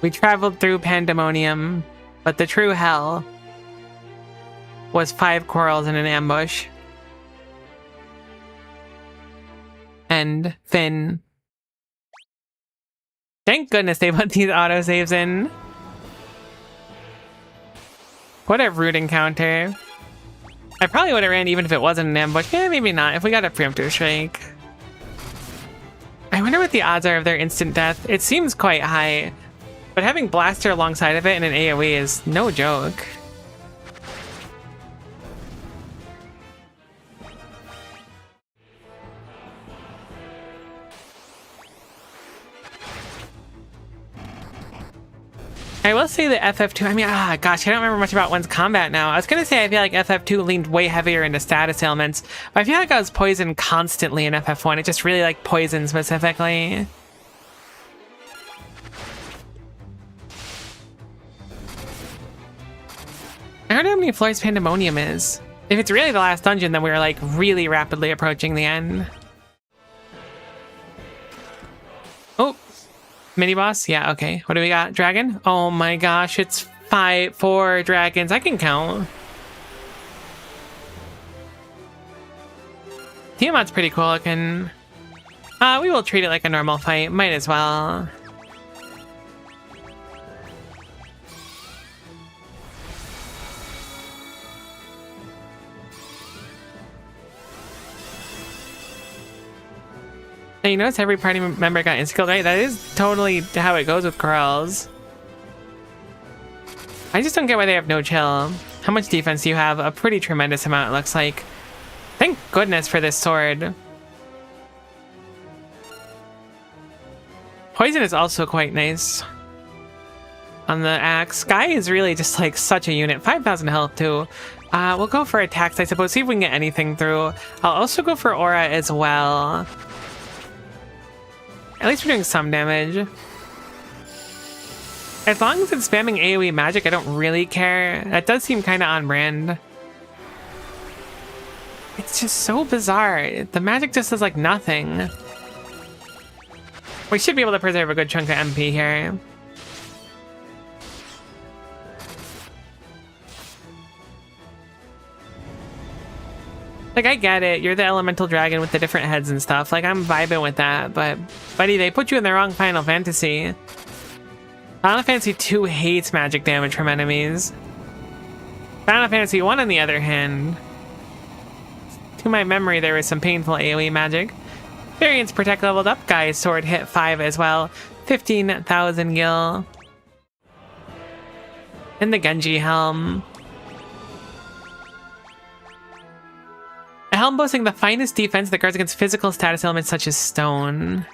We traveled through Pandemonium. But the true hell was 5 quarrels in an ambush. And Finn. Thank goodness they put these autosaves in. What a rude encounter. I probably would have ran even if it wasn't an ambush. Yeah, maybe not. If we got a preemptive strike. I wonder what the odds are of their instant death. It seems quite high. But having Blaster alongside of it in an AoE is no joke. I will say that FF2, I mean, gosh, I don't remember much about one's combat now. I was going to say I feel like FF2 leaned way heavier into status ailments, but I feel like I was poisoned constantly in FF1. It just really like poison specifically. I don't know how many floors Pandemonium is. If it's really the last dungeon, then we're like really rapidly approaching the end. Oh. Mini boss? Yeah, okay. What do we got? Dragon? Oh my gosh, it's 4 dragons. I can count. Tiamat's pretty cool looking. We will treat it like a normal fight. Might as well. You notice every party member got instant, right? That is totally how it goes with Corrals. I just don't get why they have no chill. How much defense do you have? A pretty tremendous amount, it looks like. Thank goodness for this sword. Poison is also quite nice on the axe. Guy is really just like such a unit. 5,000 health too. We'll go for attacks, I suppose. See if we can get anything through. I'll also go for aura as well. At least we're doing some damage. As long as it's spamming AoE magic, I don't really care. That does seem kind of on brand. It's just so bizarre. The magic just does like nothing. We should be able to preserve a good chunk of MP here. Like, I get it. You're the elemental dragon with the different heads and stuff. Like, I'm vibing with that. But, buddy, they put you in the wrong Final Fantasy. Final Fantasy 2 hates magic damage from enemies. Final Fantasy 1, on the other hand, to my memory, there was some painful AoE magic. Variance Protect leveled up. Guy's sword hit 5 as well. 15,000 gil. And the Genji helm. A helm boasting the finest defense that guards against physical status elements such as stone.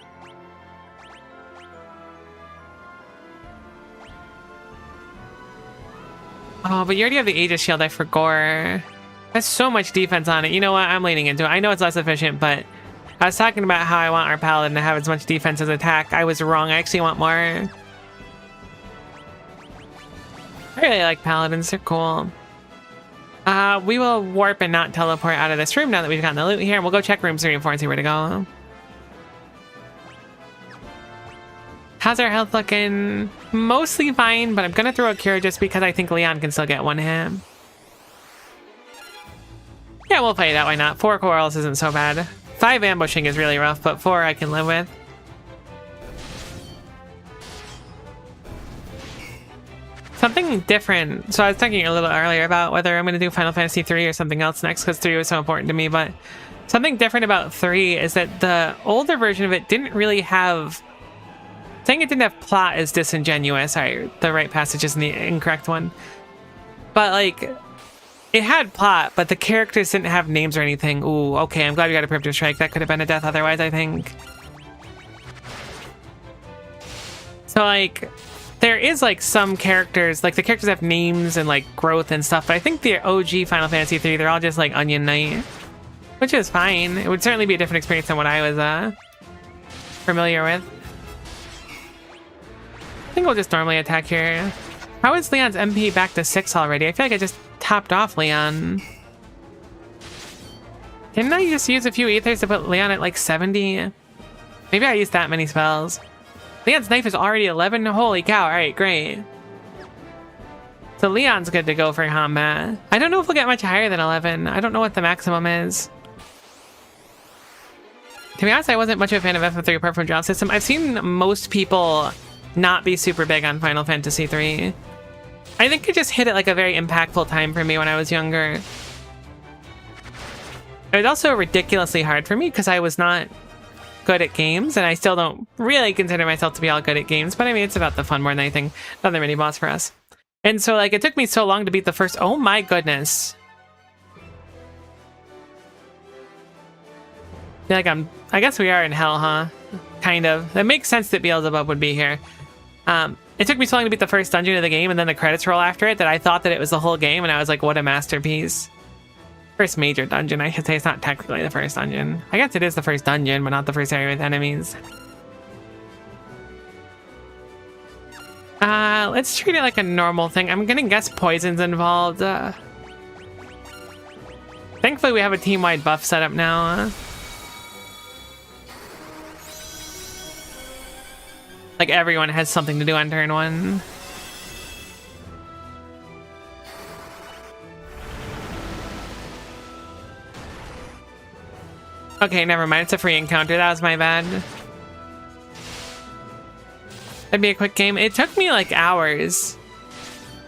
Oh, but you already have the Aegis shield, I forgot. That's so much defense on it. You know what? I'm leaning into it. I know it's less efficient, but I was talking about how I want our paladin to have as much defense as attack. I was wrong. I actually want more. I really like paladins. They're cool. We will warp and not teleport out of this room now that we've gotten the loot here. We'll go check rooms 3 and 4 and see where to go. How's our health looking? Mostly fine, but I'm gonna throw a cure just because I think Leon can still get one hit. Yeah, we'll play that, why not? 4 corals isn't so bad. 5 ambushing is really rough, but 4 I can live with. Something different. So I was thinking a little earlier about whether I'm going to do Final Fantasy 3 or something else next, because 3 was so important to me, but something different about 3 is that the older version of it didn't really have... Saying it didn't have plot is disingenuous. Sorry, the right passage isn't the incorrect one. But, like, it had plot, but the characters didn't have names or anything. Ooh, okay, I'm glad we got a Preemptive Strike. That could have been a death otherwise, I think. So, like, there is, like, some characters, like, the characters have names and, like, growth and stuff, but I think the OG Final Fantasy 3, they're all just, like, Onion Knight, which is fine. It would certainly be a different experience than what I was, familiar with. I think we'll just normally attack here. How is Leon's MP back to 6 already? I feel like I just topped off Leon. Didn't I just use a few ethers to put Leon at like 70? Maybe I used that many spells. Leon's knife is already 11? Holy cow, alright, great. So Leon's good to go for combat. I don't know if we'll get much higher than 11. I don't know what the maximum is. To be honest, I wasn't much of a fan of FF3 apart from drop system. I've seen most people not be super big on Final Fantasy 3. I think it just hit at like a very impactful time for me when I was younger. It was also ridiculously hard for me because I was not good at games, and I still don't really consider myself to be all good at games, but I mean, it's about the fun more than anything. Another mini boss for us. And so like it took me so long to beat the first. Oh my goodness. I feel like I guess we are in hell, huh? Kind of. That makes sense that Beelzebub would be here. It took me so long to beat the first dungeon of the game, and then the credits roll after it, that I thought that it was the whole game, and I was like, what a masterpiece. First major dungeon, I should say. It's not technically the first dungeon. I guess it is the first dungeon, but not the first area with enemies. Let's treat it like a normal thing. I'm gonna guess poison's involved. Thankfully, we have a team-wide buff set up now. Like, everyone has something to do on turn 1. Okay, never mind. It's a free encounter. That was my bad. That'd be a quick game. It took me, like, hours.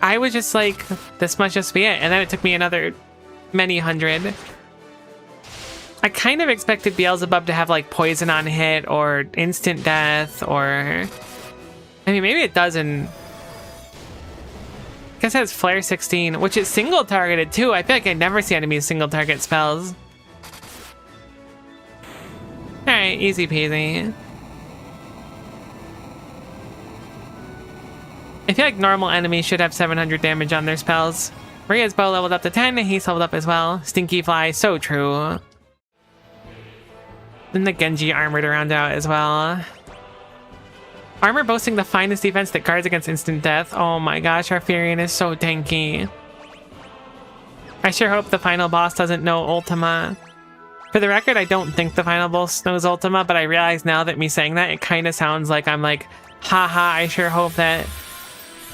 I was just like, this must just be it. And then it took me another many hundred. I kind of expected Beelzebub to have, like, poison on hit or instant death or... I mean, maybe it doesn't. I guess it has Flare 16, which is single targeted too. I feel like I never see enemies single target spells. Alright, easy peasy. I feel like normal enemies should have 700 damage on their spells. Maria's bow leveled up to 10, and he's leveled up as well. Stinky Fly, so true. And the Genji armor to round out as well. Armor boasting the finest defense that guards against instant death. Oh my gosh, our Firion is so tanky. I sure hope the final boss doesn't know Ultima. For the record, I don't think the final boss knows Ultima, but I realize now that me saying that, it kind of sounds like I'm like, haha, I sure hope that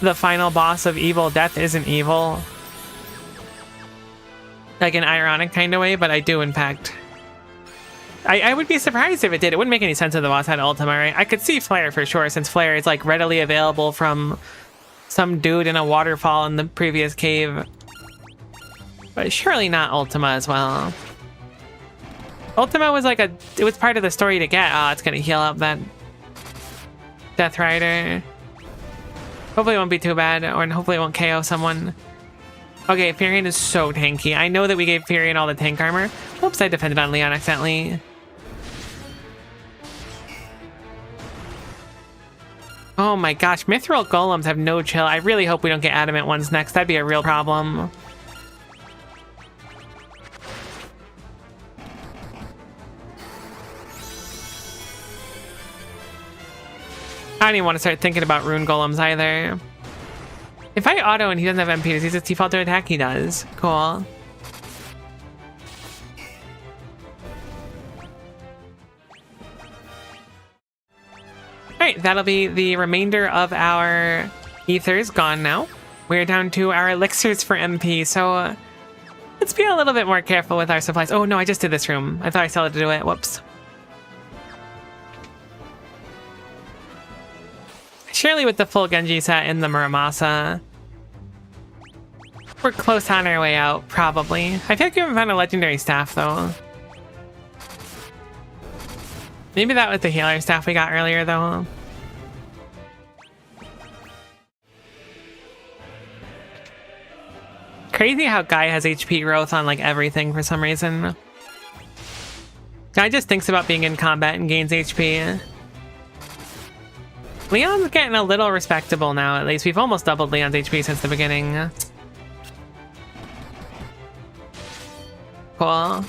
the final boss of Evil Death isn't evil. Like an ironic kind of way, but I do in fact. I would be surprised if it did. It wouldn't make any sense if the boss had Ultima, right? I could see Flare for sure, since Flare is like readily available from some dude in a waterfall in the previous cave. But surely not Ultima as well. Ultima was like it was part of the story to get. Oh, it's gonna heal up that Death Rider. Hopefully it won't be too bad, or hopefully it won't KO someone. Okay, Firion is so tanky. I know that we gave Firion all the tank armor. Whoops, I defended on Leon accidentally. Oh my gosh, Mithril Golems have no chill. I really hope we don't get Adamant ones next. That'd be a real problem. I don't even want to start thinking about rune golems either. If I auto and he doesn't have MP, does he just default to attack? He does. Cool. Alright, that'll be the remainder of our ethers gone now. We're down to our elixirs for MP, so let's be a little bit more careful with our supplies. Oh no, I just did this room. I thought I still had to do it. Whoops. Surely with the full Genji set and the Muramasa, we're close on our way out, probably. I feel like we haven't found a legendary staff, though. Maybe that was the healer staff we got earlier, though. Crazy how Guy has HP growth on, like, everything for some reason. Guy just thinks about being in combat and gains HP. Leon's getting a little respectable now, at least. We've almost doubled Leon's HP since the beginning. Cool.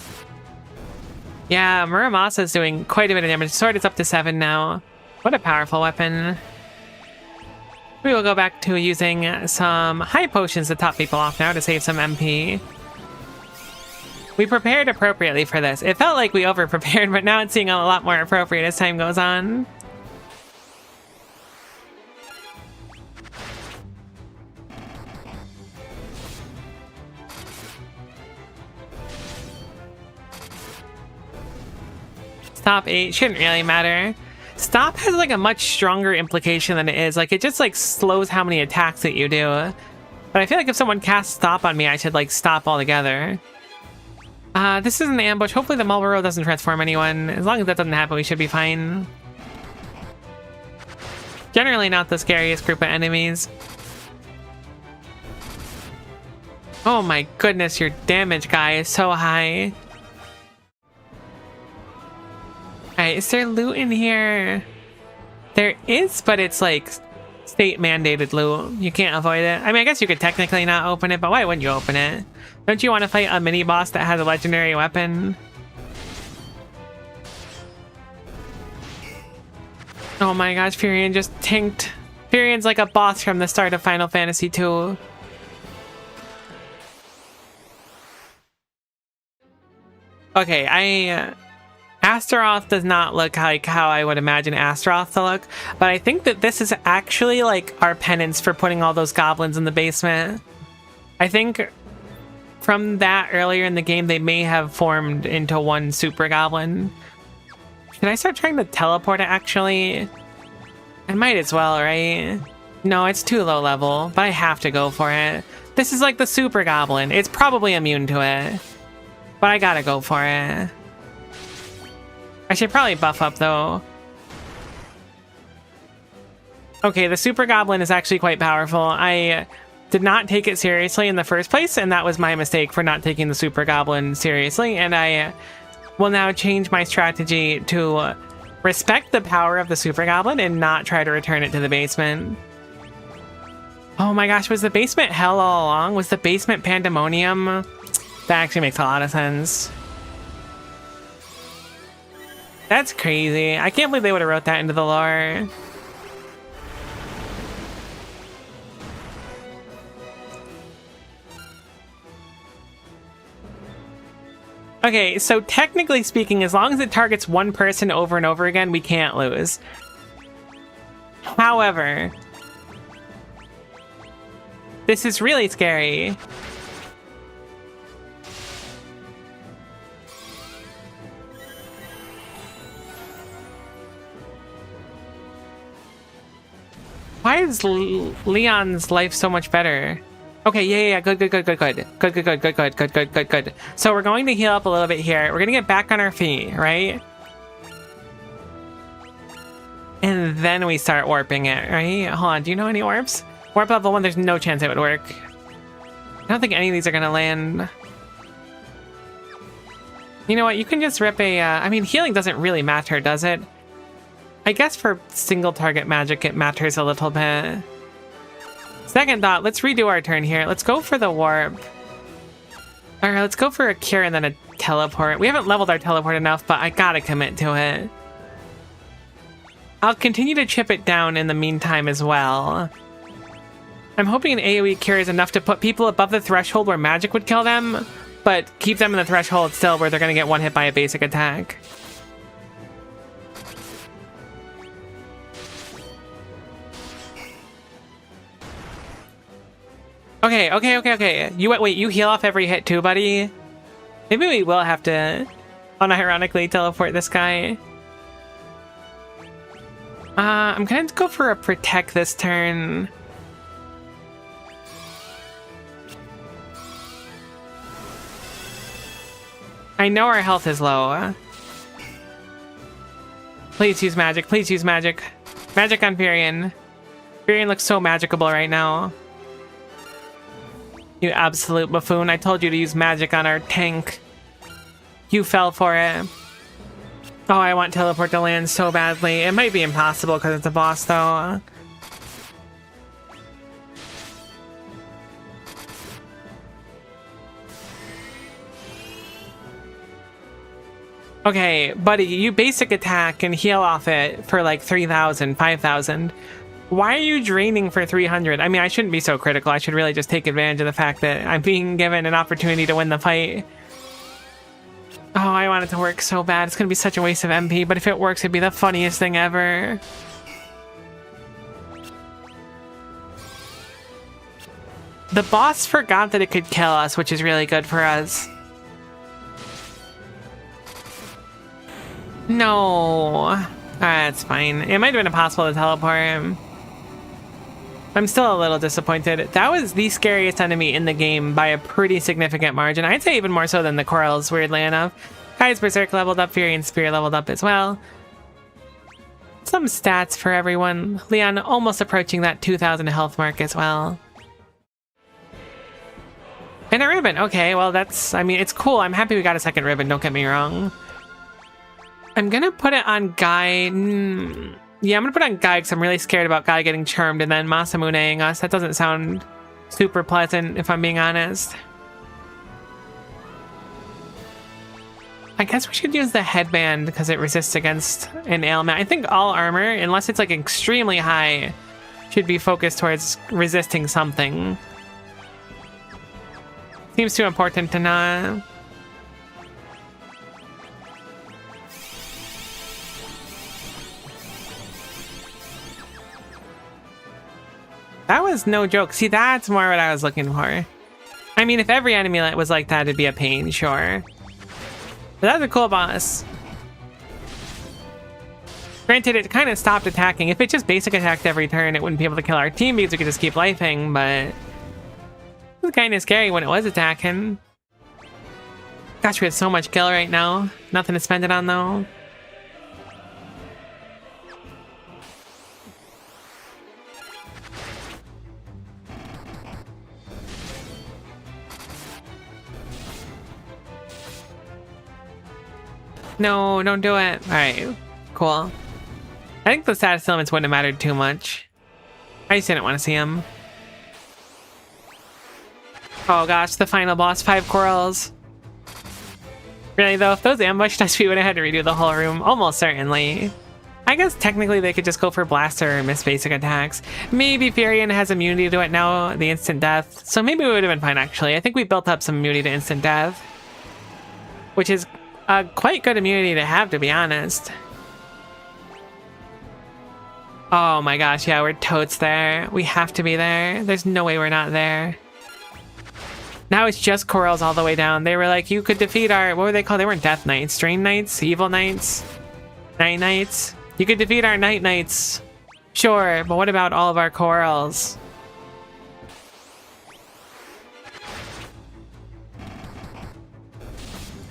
Yeah, Muramasa's doing quite a bit of damage. Sword is up to 7 now. What a powerful weapon. We will go back to using some high potions to top people off now to save some MP. We prepared appropriately for this. It felt like we over-prepared, but now it's seeming a lot more appropriate as time goes on. Stop 8 shouldn't really matter. Stop has like a much stronger implication than it is. Like it just like slows how many attacks that you do. But I feel like if someone casts stop on me, I should like stop altogether. This is an ambush. Hopefully the Marlboro doesn't transform anyone. As long as that doesn't happen, we should be fine. Generally not the scariest group of enemies. Oh my goodness, your damage guy is so high. Alright, is there loot in here? There is, but it's like state mandated loot. You can't avoid it. I mean, I guess you could technically not open it, but why wouldn't you open it? Don't you want to fight a mini boss that has a legendary weapon? Oh my gosh, Furion just tanked. Furion's like a boss from the start of Final Fantasy II. Okay, Astaroth does not look like how I would imagine Astaroth to look, but I think that this is actually like our penance for putting all those goblins in the basement. I think from that earlier in the game, they may have formed into one super goblin. Should I start trying to teleport it actually? I might as well, right? No, it's too low level, but I have to go for it. This is like the super goblin. It's probably immune to it, but I gotta go for it. I should probably buff up, though. Okay, the Super Goblin is actually quite powerful. I did not take it seriously in the first place, and that was my mistake for not taking the Super Goblin seriously, and I will now change my strategy to respect the power of the Super Goblin and not try to return it to the basement. Oh my gosh, was the basement hell all along? Was the basement pandemonium? That actually makes a lot of sense. That's crazy. I can't believe they would have wrote that into the lore. Okay, so technically speaking, as long as it targets one person over and over again, we can't lose. However, this is really scary. Why is Leon's life so much better? Okay, yeah, good. So we're going to heal up a little bit here. We're gonna get back on our feet, right? And then we start warping it, right? Hold on, do you know any warps? Warp level 1, there's no chance it would work. I don't think any of these are gonna land. You know what, you can just rip a, I mean, healing doesn't really matter, does it? I guess for single target magic, it matters a little bit. Second thought, let's redo our turn here. Let's go for the warp. Alright, let's go for a cure and then a teleport. We haven't leveled our teleport enough, but I gotta commit to it. I'll continue to chip it down in the meantime as well. I'm hoping an AoE cure is enough to put people above the threshold where magic would kill them, but keep them in the threshold still where they're going to get one hit by a basic attack. Okay. Wait, you heal off every hit too, buddy? Maybe we will have to unironically teleport this guy. I'm gonna go for a protect this turn. I know our health is low. Please use magic. Please use magic. Magic on Furion. Furion looks so magicable right now. You absolute buffoon. I told you to use magic on our tank. You fell for it. Oh, I want teleport to land so badly. It might be impossible because it's a boss, though. Okay, buddy, you basic attack and heal off it for like 3,000, 5,000. Why are you draining for 300? I mean, I shouldn't be so critical. I should really just take advantage of the fact that I'm being given an opportunity to win the fight. Oh, I want it to work so bad. It's going to be such a waste of MP, but if it works, it'd be the funniest thing ever. The boss forgot that it could kill us, which is really good for us. No. That's fine. It might have been impossible to teleport him. I'm still a little disappointed. That was the scariest enemy in the game by a pretty significant margin. I'd say even more so than the Corals, weirdly enough. Kai's Berserk leveled up, Furion Spear leveled up as well. Some stats for everyone. Leon almost approaching that 2,000 health mark as well. And a ribbon. Okay, well that's, I mean, it's cool. I'm happy we got a second ribbon, don't get me wrong. I'm gonna put it on Guy. Yeah, I'm gonna put it on Guy because I'm really scared about Guy getting charmed and then Masamuneing us. That doesn't sound super pleasant, if I'm being honest. I guess we should use the headband because it resists against an ailment. I think all armor, unless it's like extremely high, should be focused towards resisting something. Seems too important to not. That was no joke. See, that's more what I was looking for. I mean, if every enemy was like that, it'd be a pain, sure. But that's a cool boss. Granted, it kind of stopped attacking. If it just basic attacked every turn, it wouldn't be able to kill our team because we could just keep lifing, but it was kind of scary when it was attacking. Gosh, we have so much kill right now. Nothing to spend it on, though. No, don't do it. Alright, cool. I think the status elements wouldn't have mattered too much. I just didn't want to see them. Oh gosh, the final boss, 5 corals. Really though, if those ambushed us, we would have had to redo the whole room, almost certainly. I guess technically they could just go for blaster or miss basic attacks. Maybe Furion has immunity to it now, the instant death. So maybe we would have been fine actually. I think we built up some immunity to instant death. Which is quite good immunity to have, to be honest. Oh my gosh, yeah, we're totes there. We have to be there. There's no way we're not there. Now it's just corals all the way down. They were like, you could defeat our, what were they called? They weren't Death Knights. Drain Knights? Evil Knights? Night Knights? You could defeat our Night Knights. Sure, but what about all of our corals?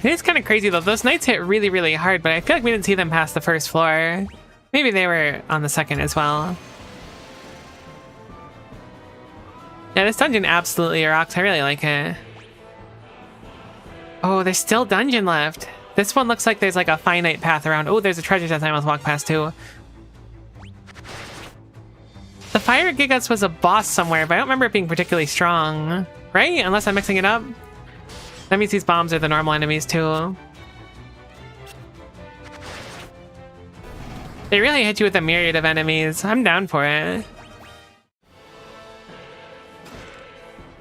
It is kind of crazy though. Those knights hit really, really hard, but I feel like we didn't see them past the first floor. Maybe they were on the second as well. Yeah, this dungeon absolutely rocks. I really like it. Oh, there's still dungeon left. This one looks like there's like a finite path around. Oh, there's a treasure chest I almost walked past too. The Fire Gigas was a boss somewhere, but I don't remember it being particularly strong. Right? Unless I'm mixing it up. That means these bombs are the normal enemies too. They really hit you with a myriad of enemies. I'm down for it.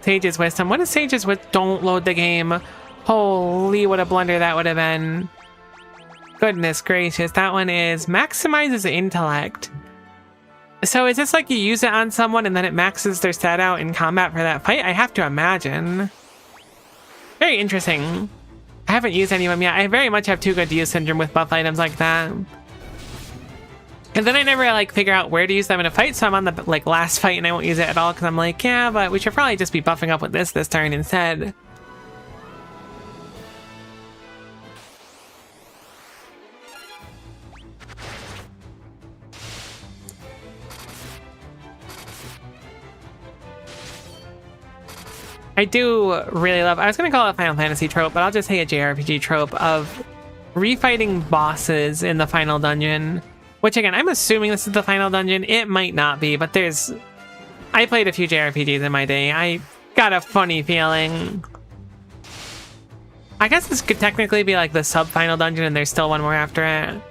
Sage's Wisdom. What is Sage's Wisdom? Don't load the game. Holy, what a blunder that would have been. Goodness gracious. That one is maximizes intellect. So is this like you use it on someone and then it maxes their stat out in combat for that fight? I have to imagine. Very interesting. I haven't used any of them yet. I very much have too good to use syndrome with buff items like that. And then I never like figure out where to use them in a fight, so I'm on the like last fight and I won't use it at all because I'm like, yeah, but we should probably just be buffing up with this turn instead. I do really love, I was going to call it a Final Fantasy trope, but I'll just say a JRPG trope of refighting bosses in the final dungeon. Which again, I'm assuming this is the final dungeon. It might not be, but I played a few JRPGs in my day. I got a funny feeling. I guess this could technically be like the sub-final dungeon and there's still one more after it.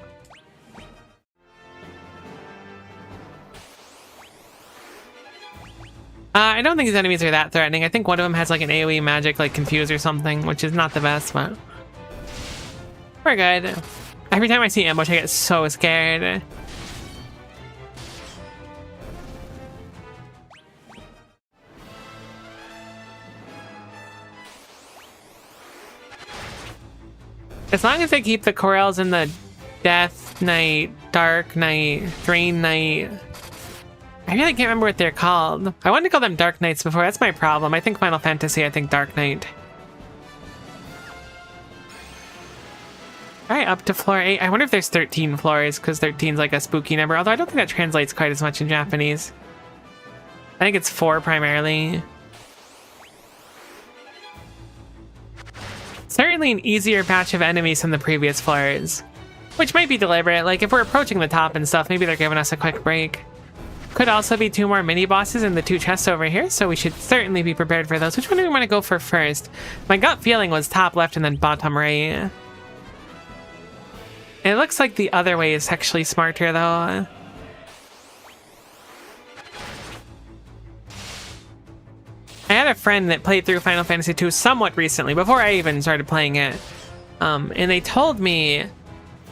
I don't think these enemies are that threatening. I think one of them has like an AoE magic, like Confuse or something, which is not the best, but we're good. Every time I see ambush, I get so scared. As long as they keep the Corels in the Death Knight, Dark Knight, Drain Knight. I really can't remember what they're called. I wanted to call them Dark Knights before. That's my problem. I think Final Fantasy, I think Dark Knight. Alright, up to floor 8. I wonder if there's 13 floors, because 13 is like a spooky number, although I don't think that translates quite as much in Japanese. I think it's 4 primarily. Certainly an easier patch of enemies than the previous floors, which might be deliberate. Like, if we're approaching the top and stuff, maybe they're giving us a quick break. Could also be 2 more mini-bosses in the 2 chests over here, so we should certainly be prepared for those. Which one do we want to go for first? My gut feeling was top left and then bottom right. It looks like the other way is actually smarter, though. I had a friend that played through Final Fantasy II somewhat recently, before I even started playing it. And they told me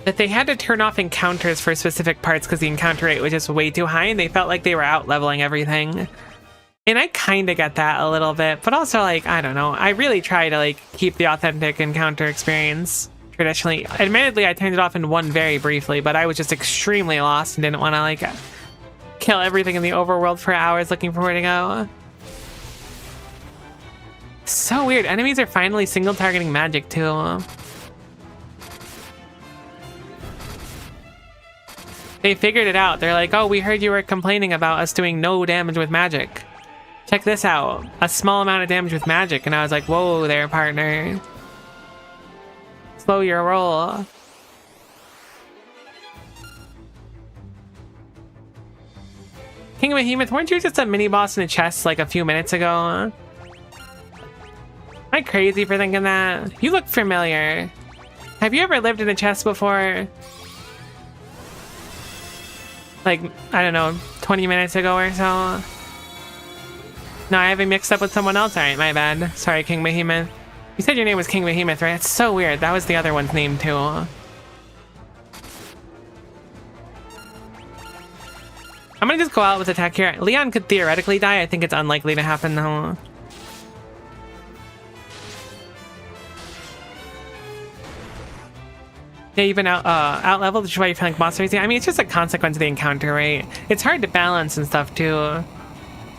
that they had to turn off encounters for specific parts because the encounter rate was just way too high, and they felt like they were out-leveling everything. And I kind of get that a little bit, but also, like, I don't know. I really try to, like, keep the authentic encounter experience. Traditionally, admittedly, I turned it off in one very briefly, but I was just extremely lost and didn't want to like kill everything in the overworld for hours looking for where to go. So weird. Enemies are finally single targeting magic too. They figured it out. They're like, oh, we heard you were complaining about us doing no damage with magic. Check this out. A small amount of damage with magic. And I was like, whoa there, partner. Slow your roll. King of Behemoth, weren't you just a mini-boss in a chest like a few minutes ago? Am I crazy for thinking that? You look familiar. Have you ever lived in a chest before? Like, I don't know, 20 minutes ago or so? No, I haven't mixed up with someone else. Alright, my bad. Sorry, King Behemoth. You said your name was King Behemoth, right? That's so weird. That was the other one's name, too. I'm gonna just go out with attack here. Leon could theoretically die. I think it's unlikely to happen, though. Yeah, you've been out-leveled, which is why you're feeling boss raising. I mean, it's just a consequence of the encounter, right? It's hard to balance and stuff, too.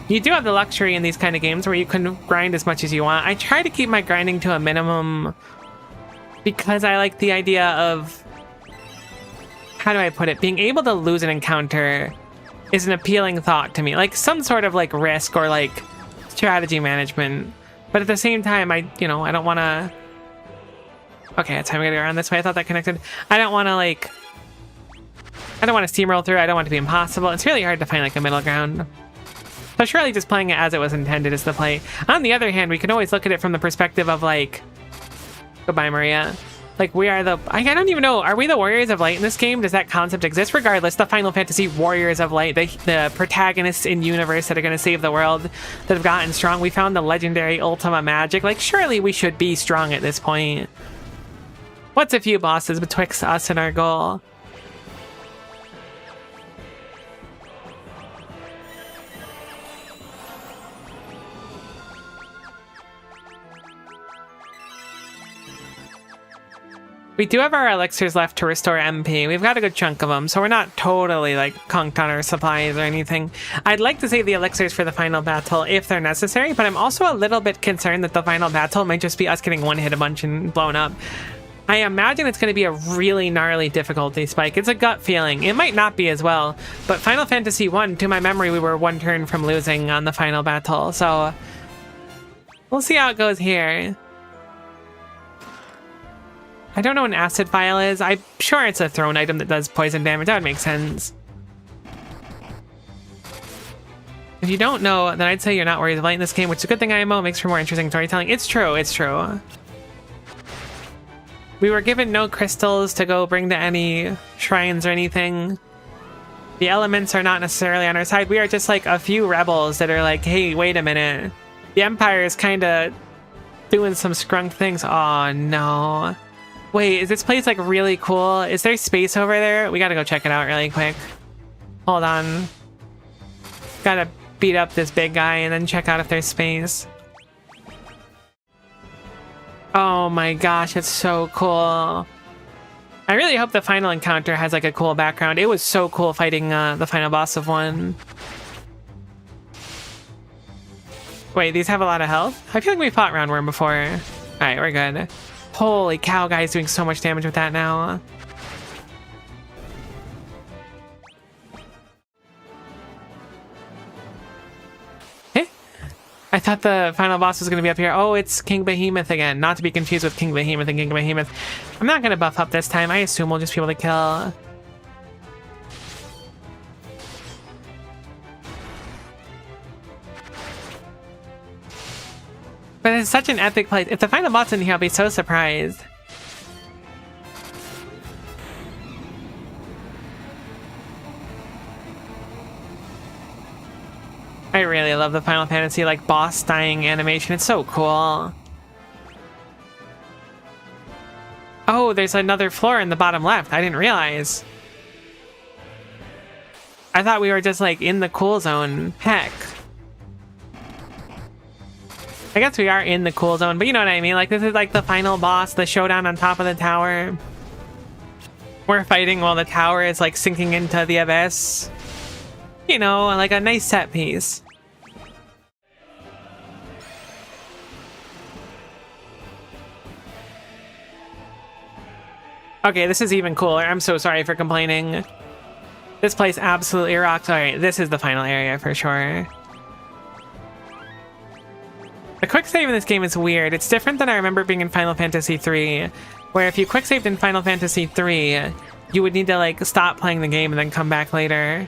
You do have the luxury in these kind of games where you can grind as much as you want. I try to keep my grinding to a minimum because I like the idea of, how do I put it? Being able to lose an encounter is an appealing thought to me. Like some sort of like risk or like strategy management. But at the same time, I don't want to... Okay, that's how I'm going to go around this way. I thought that connected. I don't want to steamroll through. I don't want it to be impossible. It's really hard to find like a middle ground. So surely just playing it as it was intended is the play. On the other hand, we can always look at it from the perspective of like, goodbye, Maria. Like, we are the... I don't even know. Are we the Warriors of Light in this game? Does that concept exist? Regardless, the Final Fantasy Warriors of Light, the protagonists in universe that are going to save the world, that have gotten strong. We found the legendary Ultima Magic. Like, surely we should be strong at this point. What's a few bosses betwixt us and our goal? We do have our elixirs left to restore MP. We've got a good chunk of them, so we're not totally, like, conked on our supplies or anything. I'd like to save the elixirs for the final battle if they're necessary, but I'm also a little bit concerned that the final battle might just be us getting one-hit a bunch and blown up. I imagine it's going to be a really gnarly difficulty spike. It's a gut feeling. It might not be as well, but Final Fantasy 1, to my memory, we were one turn from losing on the final battle, so we'll see how it goes here. I don't know what an acid vial is. I'm sure it's a thrown item that does poison damage. That would make sense. If you don't know, then I'd say you're not Warriors of Light in this game, which is a good thing. IMO makes for more interesting storytelling. It's true, it's true. We were given no crystals to go bring to any shrines or anything. The elements are not necessarily on our side. We are just like a few rebels that are like, hey, wait a minute. The Empire is kind of doing some scrunk things. Oh, no. Wait, is this place like really cool? Is there space over there? We gotta go check it out really quick. Hold on. Gotta beat up this big guy and then check out if there's space. Oh my gosh, it's so cool. I really hope the final encounter has like a cool background. It was so cool fighting the final boss of 1. Wait, these have a lot of health? I feel like we fought Roundworm before. Alright, we're good. Holy cow, guys, doing so much damage with that now. Eh? I thought the final boss was going to be up here. Oh, it's King Behemoth again. Not to be confused with King Behemoth and King Behemoth. I'm not going to buff up this time. I assume we'll just be able to kill. But it's such an epic place. If the final boss in here, I'll be so surprised. I really love the Final Fantasy like boss dying animation. It's so cool. Oh, there's another floor in the bottom left. I didn't realize. I thought we were just like in the cool zone. Heck. I guess we are in the cool zone, but you know what I mean? Like, this is like the final boss, the showdown on top of the tower. We're fighting while the tower is like sinking into the abyss. You know, like a nice set piece. Okay, this is even cooler. I'm so sorry for complaining. This place absolutely rocks. Alright, this is the final area for sure. The quick save in this game is weird. It's different than I remember being in Final Fantasy 3, where if you quick saved in Final Fantasy 3, you would need to like stop playing the game and then come back later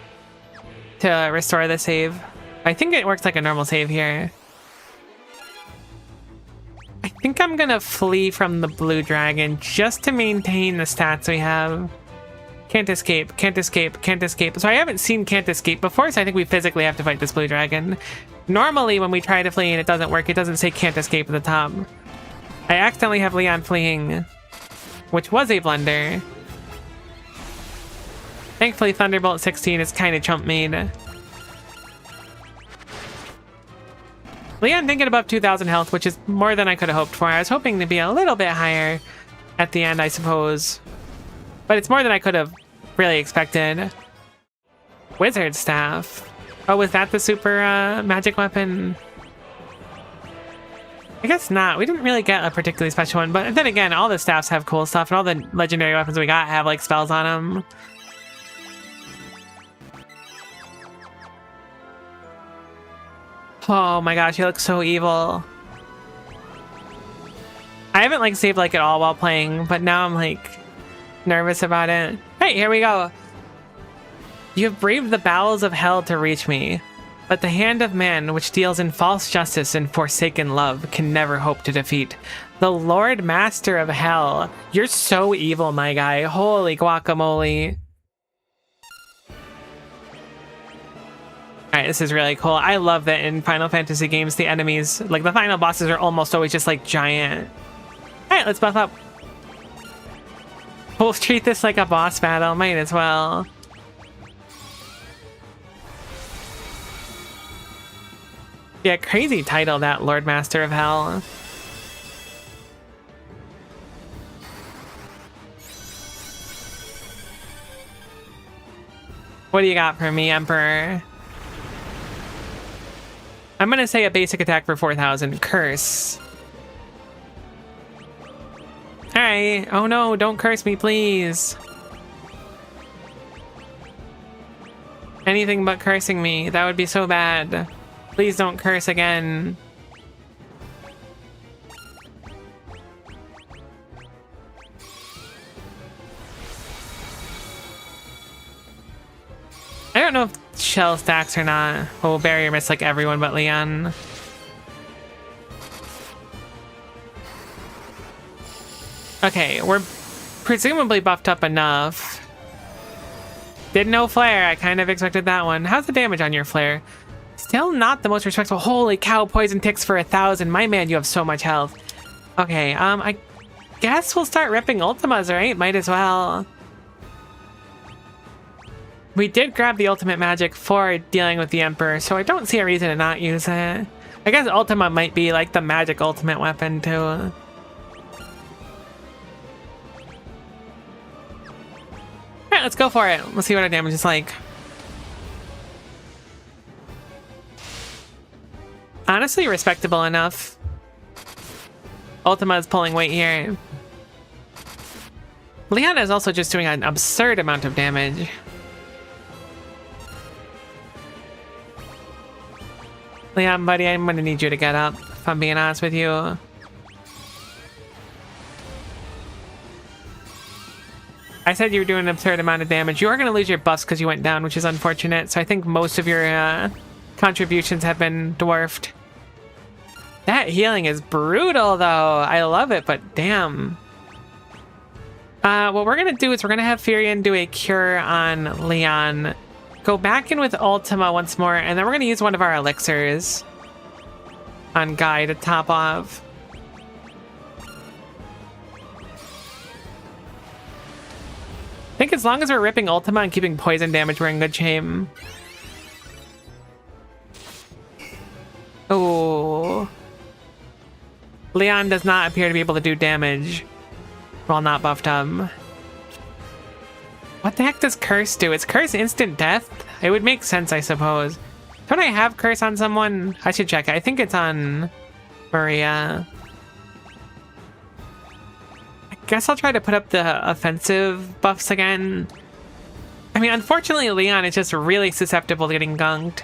to restore the save. I think it works like a normal save here. I think I'm gonna flee from the blue dragon just to maintain the stats we have. Can't escape, can't escape, can't escape. So I haven't seen can't escape before, so I think we physically have to fight this blue dragon. Normally when we try to flee and it doesn't work, it doesn't say can't escape at the top. I accidentally have Leon fleeing, which was a blunder. Thankfully Thunderbolt 16 is kind of chump made. Leon did get above 2,000 health, which is more than I could have hoped for. I was hoping to be a little bit higher at the end, I suppose. But it's more than I could have really expected. Wizard Staff. Oh, was that the super magic weapon? I guess not. We didn't really get a particularly special one, but then again, all the staffs have cool stuff, and all the legendary weapons we got have like spells on them. Oh my gosh, he looks so evil. I haven't like saved like at all while playing, but now I'm like nervous about it. Hey, here we go. You have braved the bowels of hell to reach me, but the hand of man, which deals in false justice and forsaken love, can never hope to defeat The Lord Master of Hell. You're so evil, my guy. Holy guacamole. Alright, this is really cool. I love that in Final Fantasy games, the enemies, like the final bosses, are almost always just like giant. Alright, let's buff up. We'll treat this like a boss battle. Might as well. Yeah, crazy title, that Lord Master of Hell. What do you got for me, Emperor? I'm gonna say a basic attack for 4,000. Curse. Alright. Oh no, don't curse me, please. Anything but cursing me. That would be so bad. Please don't curse again. I don't know if shell stacks or not. Oh, barrier missed like everyone but Leon. Okay, we're presumably buffed up enough. Did no flare. I kind of expected that one. How's the damage on your flare? Still not the most respectable. Holy cow, poison ticks for 1,000. My man, you have so much health. Okay, I guess we'll start ripping Ultimas, right? Might as well. We did grab the ultimate magic for dealing with the Emperor, so I don't see a reason to not use it. I guess Ultima might be like the magic ultimate weapon too. Alright, let's go for it. Let's see what our damage is like. Honestly, respectable enough. Ultima is pulling weight here. Leon is also just doing an absurd amount of damage. Leon, buddy, I'm gonna need you to get up, if I'm being honest with you. I said you were doing an absurd amount of damage. You are gonna lose your buffs because you went down, which is unfortunate, so I think most of your contributions have been dwarfed. That healing is brutal, though. I love it, but damn. What we're gonna do is we're gonna have Furion do a cure on Leon. Go back in with Ultima once more, and then we're going to use one of our elixirs on Guy to top off. I think as long as we're ripping Ultima and keeping poison damage, we're in good shape. Oh. Leon does not appear to be able to do damage while not buffed up. What the heck does Curse do? Is Curse instant death? It would make sense, I suppose. Don't I have Curse on someone? I should check. I think it's on Maria. I guess I'll try to put up the offensive buffs again. I mean, unfortunately, Leon is just really susceptible to getting gunked.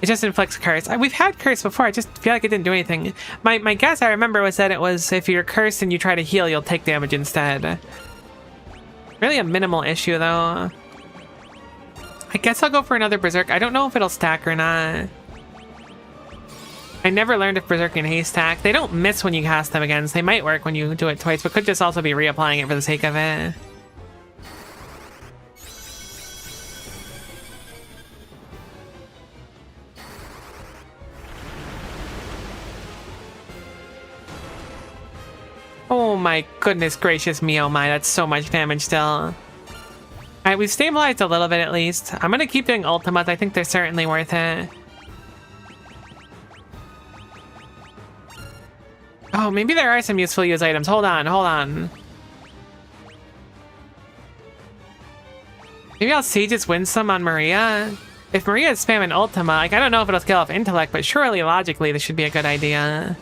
It just inflicts Curse. We've had Curse before. I just feel like it didn't do anything. My guess, I remember, was that it was if you're cursed and you try to heal, you'll take damage instead. Really a minimal issue, though. I guess I'll go for another Berserk. I don't know if it'll stack or not. I never learned if Berserk and Haste stack. They don't miss when you cast them again, so they might work when you do it twice, but could just also be reapplying it for the sake of it. Oh my goodness gracious me, oh my, that's so much damage still. Alright, we've stabilized a little bit at least. I'm gonna keep doing ultimates, I think they're certainly worth it. Oh, maybe there are some useful use items. Hold on. Maybe I'll Sage's Winsome on Maria? If Maria is spamming Ultima, like, I don't know if it'll scale off intellect, but surely logically this should be a good idea.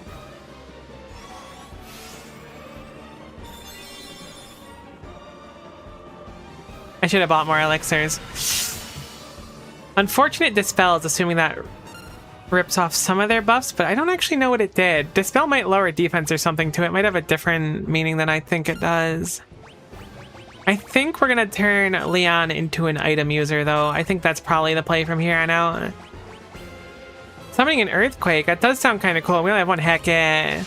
I should have bought more elixirs. Unfortunate Dispels, assuming that rips off some of their buffs, but I don't actually know what it did. Dispel might lower defense or something too. It might have a different meaning than I think it does. I think we're gonna turn Leon into an item user, though. I think that's probably the play from here on out. Summoning an Earthquake, that does sound kind of cool. We only have one Hecate.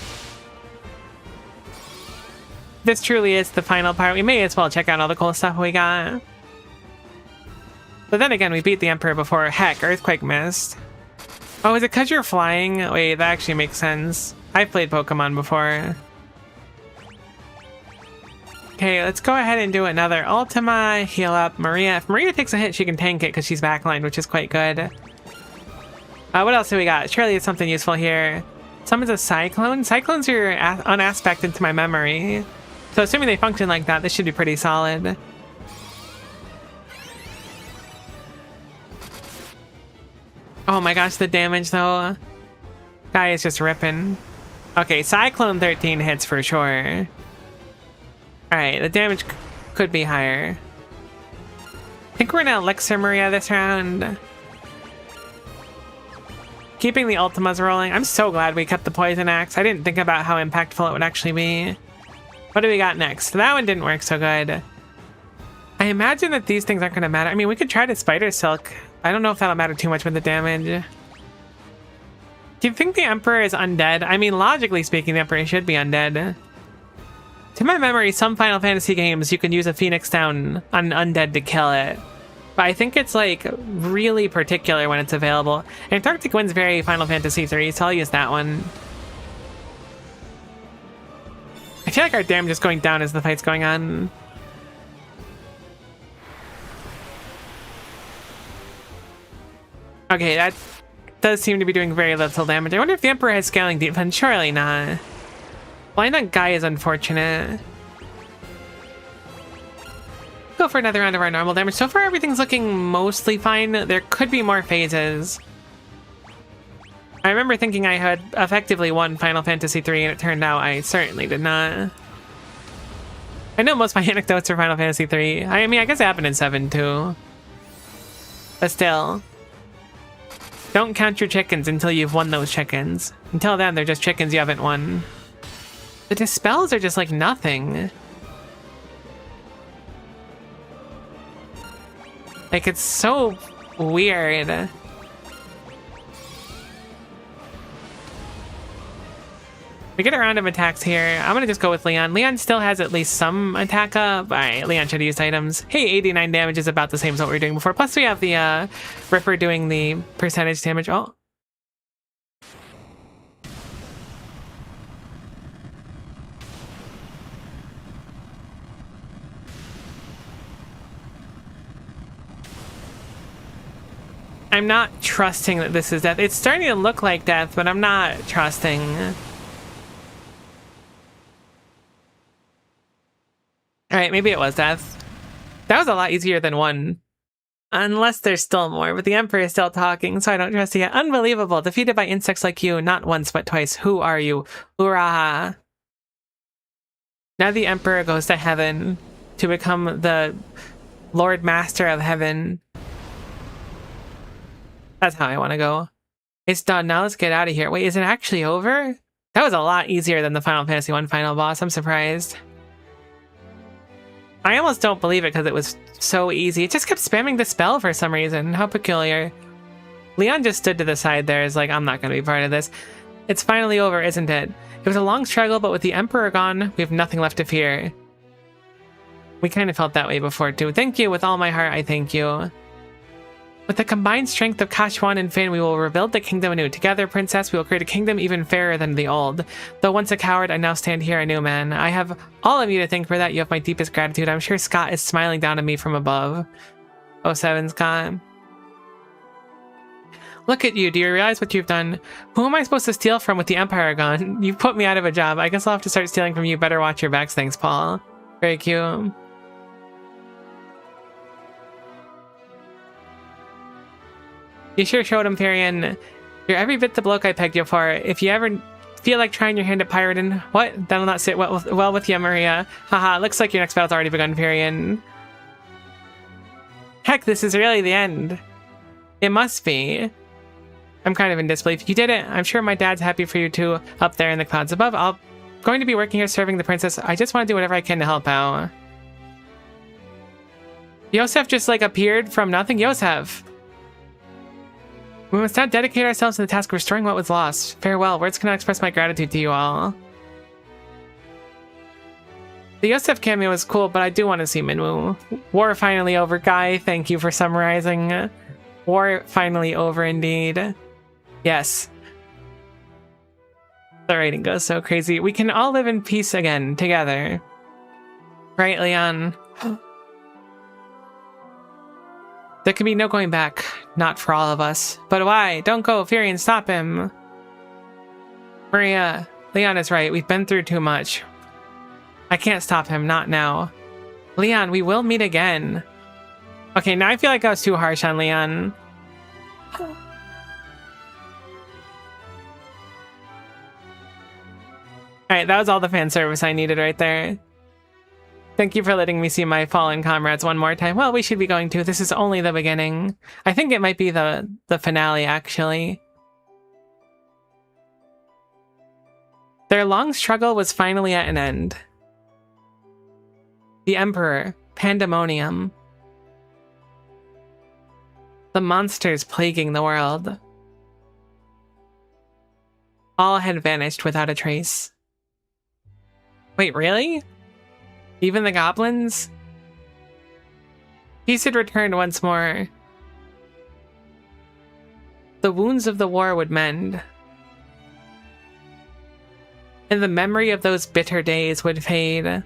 this truly is the final part, we may as well check out all the cool stuff we got. But then again, we beat the Emperor before. Heck, Earthquake missed. Oh, is it because you're flying? Wait, that actually makes sense. I've played Pokemon before. Okay, let's go ahead and do another Ultima, heal up Maria. If Maria takes a hit, she can tank it because she's backlined, which is quite good. What else do we got? Surely it's something useful here. Summons a Cyclone. Cyclones are unaspected to my memory. So assuming they function like that, this should be pretty solid. Oh my gosh, the damage though. Guy is just ripping. Okay, Cyclone 13 hits for sure. Alright, the damage could be higher. I think we're gonna Elixir Maria this round. Keeping the Ultimas rolling. I'm so glad we kept the Poison Axe. I didn't think about how impactful it would actually be. What do we got next? That one didn't work so good. I imagine that these things aren't gonna matter. I mean, we could try to Spider Silk. I don't know if that'll matter too much with the damage. Do you think the Emperor is undead? I mean, logically speaking, the Emperor should be undead. To my memory, some Final Fantasy games, you can use a Phoenix Down on undead to kill it. But I think it's, like, really particular when it's available. Antarctic Wind's very Final Fantasy 3, so I'll use that one. I feel like our damage is going down as the fight's going on. Okay, that does seem to be doing very little damage. I wonder if the Emperor has scaling defense. Surely not. Blind on Guy is unfortunate. Go for another round of our normal damage. So far, everything's looking mostly fine. There could be more phases. I remember thinking I had effectively won Final Fantasy 3, and it turned out I certainly did not. I know most of my anecdotes are Final Fantasy 3. I mean, I guess it happened in 7 too. But still. Don't count your chickens until you've won those chickens. Until then, they're just chickens you haven't won. The dispels are just like nothing. Like, it's so weird. We get a round of attacks here. I'm gonna just go with Leon. Leon still has at least some attack up. Alright, Leon should have used items. Hey, 89 damage is about the same as what we were doing before. Plus we have the Ripper doing the percentage damage. Oh. I'm not trusting that this is death. It's starting to look like death, but I'm not trusting. Alright, maybe it was death. That was a lot easier than 1. Unless there's still more, but the Emperor is still talking, so I don't trust you yet. Unbelievable. Defeated by insects like you, not once but twice. Who are you? Uraha. Now the Emperor goes to heaven to become the Lord Master of Heaven. That's how I want to go. It's done. Now let's get out of here. Wait, is it actually over? That was a lot easier than the Final Fantasy 1 final boss. I'm surprised. I almost don't believe it because it was so easy. It just kept spamming the spell for some reason. How peculiar. Leon just stood to the side there. Is like, I'm not going to be part of this. It's finally over, isn't it? It was a long struggle, but with the Emperor gone, we have nothing left to fear. We kind of felt that way before, too. Thank you. With all my heart, I thank you. With the combined strength of Kashwan and Finn, we will rebuild the kingdom anew. Together, Princess, we will create a kingdom even fairer than the old. Though once a coward, I now stand here a new man. I have all of you to thank for that. You have my deepest gratitude. I'm sure Scott is smiling down at me from above. Oh, 7 Scott. Look at you. Do you realize what you've done? Who am I supposed to steal from with the Empire gone? You've put me out of a job. I guess I'll have to start stealing from you. Better watch your backs. Thanks, Paul. Very cute. You sure showed him, Farian. You're every bit the bloke I pegged you for. If you ever feel like trying your hand at pirating, what? That'll not sit well with you, Maria. Haha, looks like your next battle's already begun, Farian. Heck, this is really the end. It must be. I'm kind of in disbelief. You did it. I'm sure my dad's happy for you too, up there in the clouds above. I'm going to be working here serving the princess. I just want to do whatever I can to help out. Yosef just like appeared from nothing. Yosef. We must now dedicate ourselves to the task of restoring what was lost. Farewell. Words cannot express my gratitude to you all. The Yosef cameo was cool, but I do want to see Minwoo. War finally over, Guy. Thank you for summarizing. War finally over, indeed. Yes. The writing goes so crazy. We can all live in peace again, together. Right, Leon? There can be no going back. Not for all of us. But why? Don't go, Furion, stop him. Maria, Leon is right. We've been through too much. I can't stop him, not now. Leon, we will meet again. Okay, now I feel like I was too harsh on Leon. Alright, that was all the fan service I needed right there. Thank you for letting me see my fallen comrades one more time. Well, we should be going to. This is only the beginning. I think it might be the finale, actually. Their long struggle was finally at an end. The Emperor, Pandemonium. The monsters plaguing the world. All had vanished without a trace. Wait, really? Even the goblins? Peace had returned once more. The wounds of the war would mend. And the memory of those bitter days would fade.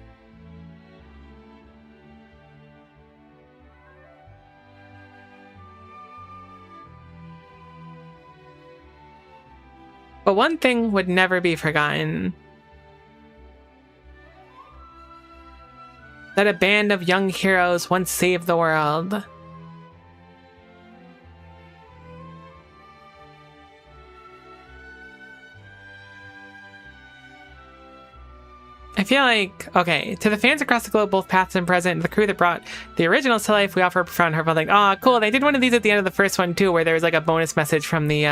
But one thing would never be forgotten. That a band of young heroes once saved the world. I feel like, okay, to the fans across the globe, both past and present, the crew that brought the originals to life, we offer a profound heartfelt like, oh, cool, they did one of these at the end of the first one too, where there was like a bonus message from the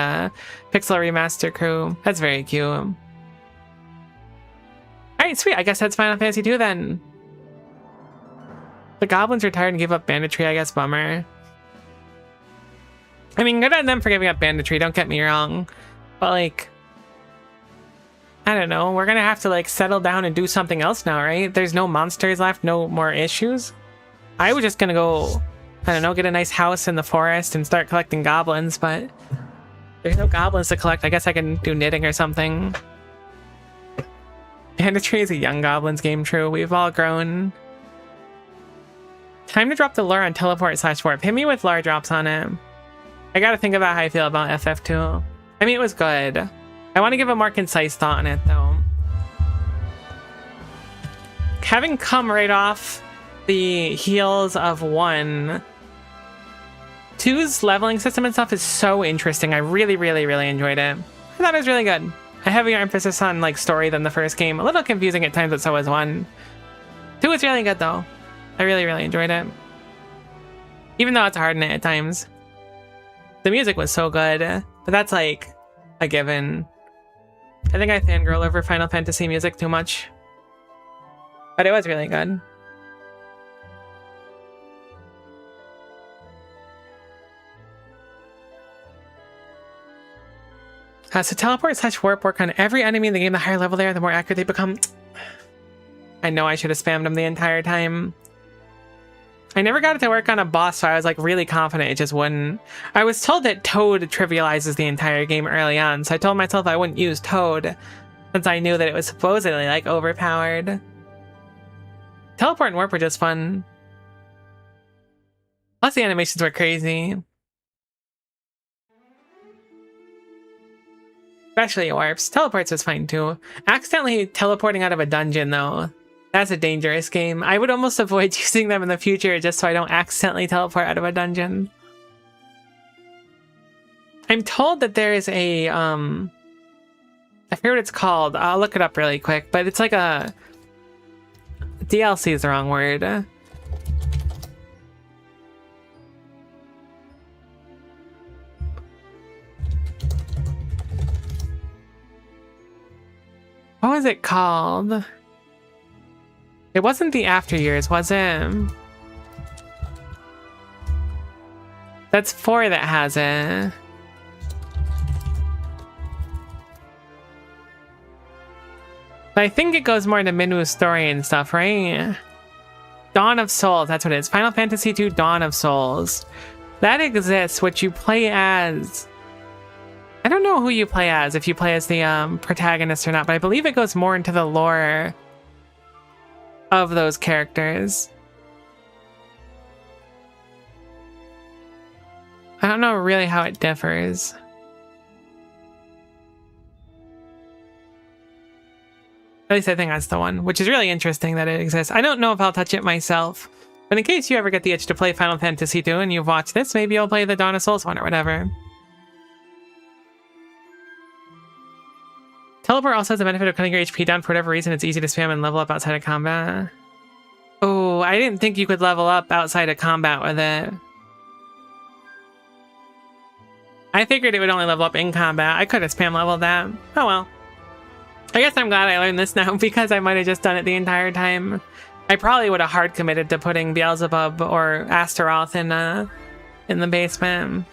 Pixel Remaster crew. That's very cute. Alright, sweet, I guess that's Final Fantasy 2 then. The goblins retired and gave up banditry, I guess, bummer. I mean, good on them for giving up banditry, don't get me wrong. But like, I don't know, we're gonna have to like settle down and do something else now, right? There's no monsters left, no more issues. I was just gonna go, I don't know, get a nice house in the forest and start collecting goblins, but there's no goblins to collect. I guess I can do knitting or something. Banditry is a young goblins game, true. We've all grown. Time to drop the lure on teleport/warp. Hit me with lure drops on it. I gotta think about how I feel about FF2. I mean, it was good. I want to give a more concise thought on it, though. Having come right off the heels of 1, 2's leveling system and stuff is so interesting. I really, really, really enjoyed it. I thought it was really good. A heavier emphasis on like story than the first game. A little confusing at times, but so was 1. 2 was really good, though. I really, really enjoyed it. Even though it's hard in it at times. The music was so good, but that's like a given. I think I fangirl over Final Fantasy music too much. But it was really good. So teleport/warp work on every enemy in the game. The higher level they are, the more accurate they become. I know I should have spammed them the entire time. I never got it to work on a boss, so I was like really confident it just wouldn't. I was told that Toad trivializes the entire game early on, so I told myself I wouldn't use Toad, since I knew that it was supposedly like overpowered. Teleport and warp were just fun. Plus the animations were crazy. Especially warps. Teleports was fine too. Accidentally teleporting out of a dungeon though. That's a dangerous game. I would almost avoid using them in the future just so I don't accidentally teleport out of a dungeon. I'm told that there is a, I forget what it's called. I'll look it up really quick, but it's like a, DLC is the wrong word. What was it called? It wasn't the After Years, was it? That's 4 that has it. But I think it goes more into Minwu's story and stuff, right? Dawn of Souls, that's what it is. Final Fantasy II Dawn of Souls. That exists, which you play as... I don't know who you play as, if you play as the protagonist or not, but I believe it goes more into the lore of those characters. I don't know really how it differs. At least I think that's the one, which is really interesting that it exists. I don't know if I'll touch it myself, but in case you ever get the itch to play Final Fantasy II and you've watched this, maybe you'll play the Dawn of Souls one or whatever. Teleport also has the benefit of cutting your HP down. For whatever reason, it's easy to spam and level up outside of combat. Oh, I didn't think you could level up outside of combat with it. I figured it would only level up in combat. I could have spam leveled that. Oh well. I guess I'm glad I learned this now because I might have just done it the entire time. I probably would have hard committed to putting Beelzebub or Astaroth in the basement.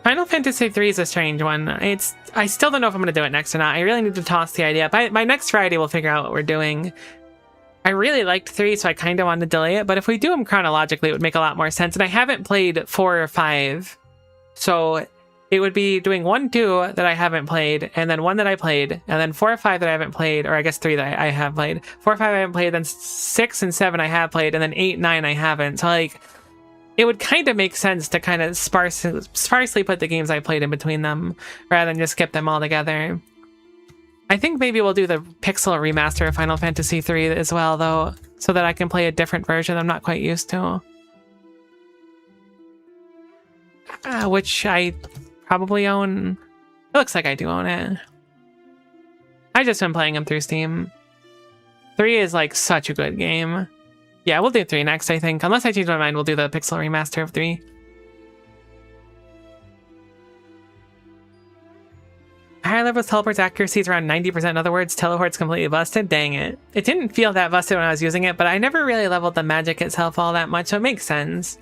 Final Fantasy III is a strange one. I still don't know if I'm going to do it next or not. I really need to toss the idea. By next Friday, we'll figure out what we're doing. I really liked 3, so I kind of wanted to delay it. But if we do them chronologically, it would make a lot more sense. And I haven't played 4 or 5. So it would be doing 1, 2 that I haven't played, and then 1 that I played, and then 4 or 5 that I haven't played, or I guess 3 that I have played. 4 or 5 I haven't played, then 6 and 7 I have played, and then 8, 9 I haven't. So like... it would kind of make sense to kind of sparsely put the games I played in between them, rather than just skip them all together. I think maybe we'll do the Pixel remaster of Final Fantasy III as well, though, so that I can play a different version I'm not quite used to. Which I probably own. It looks like I do own it. I've just been playing them through Steam. 3 is like such a good game. Yeah, we'll do 3 next, I think. Unless I change my mind, we'll do the Pixel remaster of 3. Higher levels teleport's accuracy is around 90%. In other words, teleport's completely busted. Dang it. It didn't feel that busted when I was using it, but I never really leveled the magic itself all that much, so it makes sense.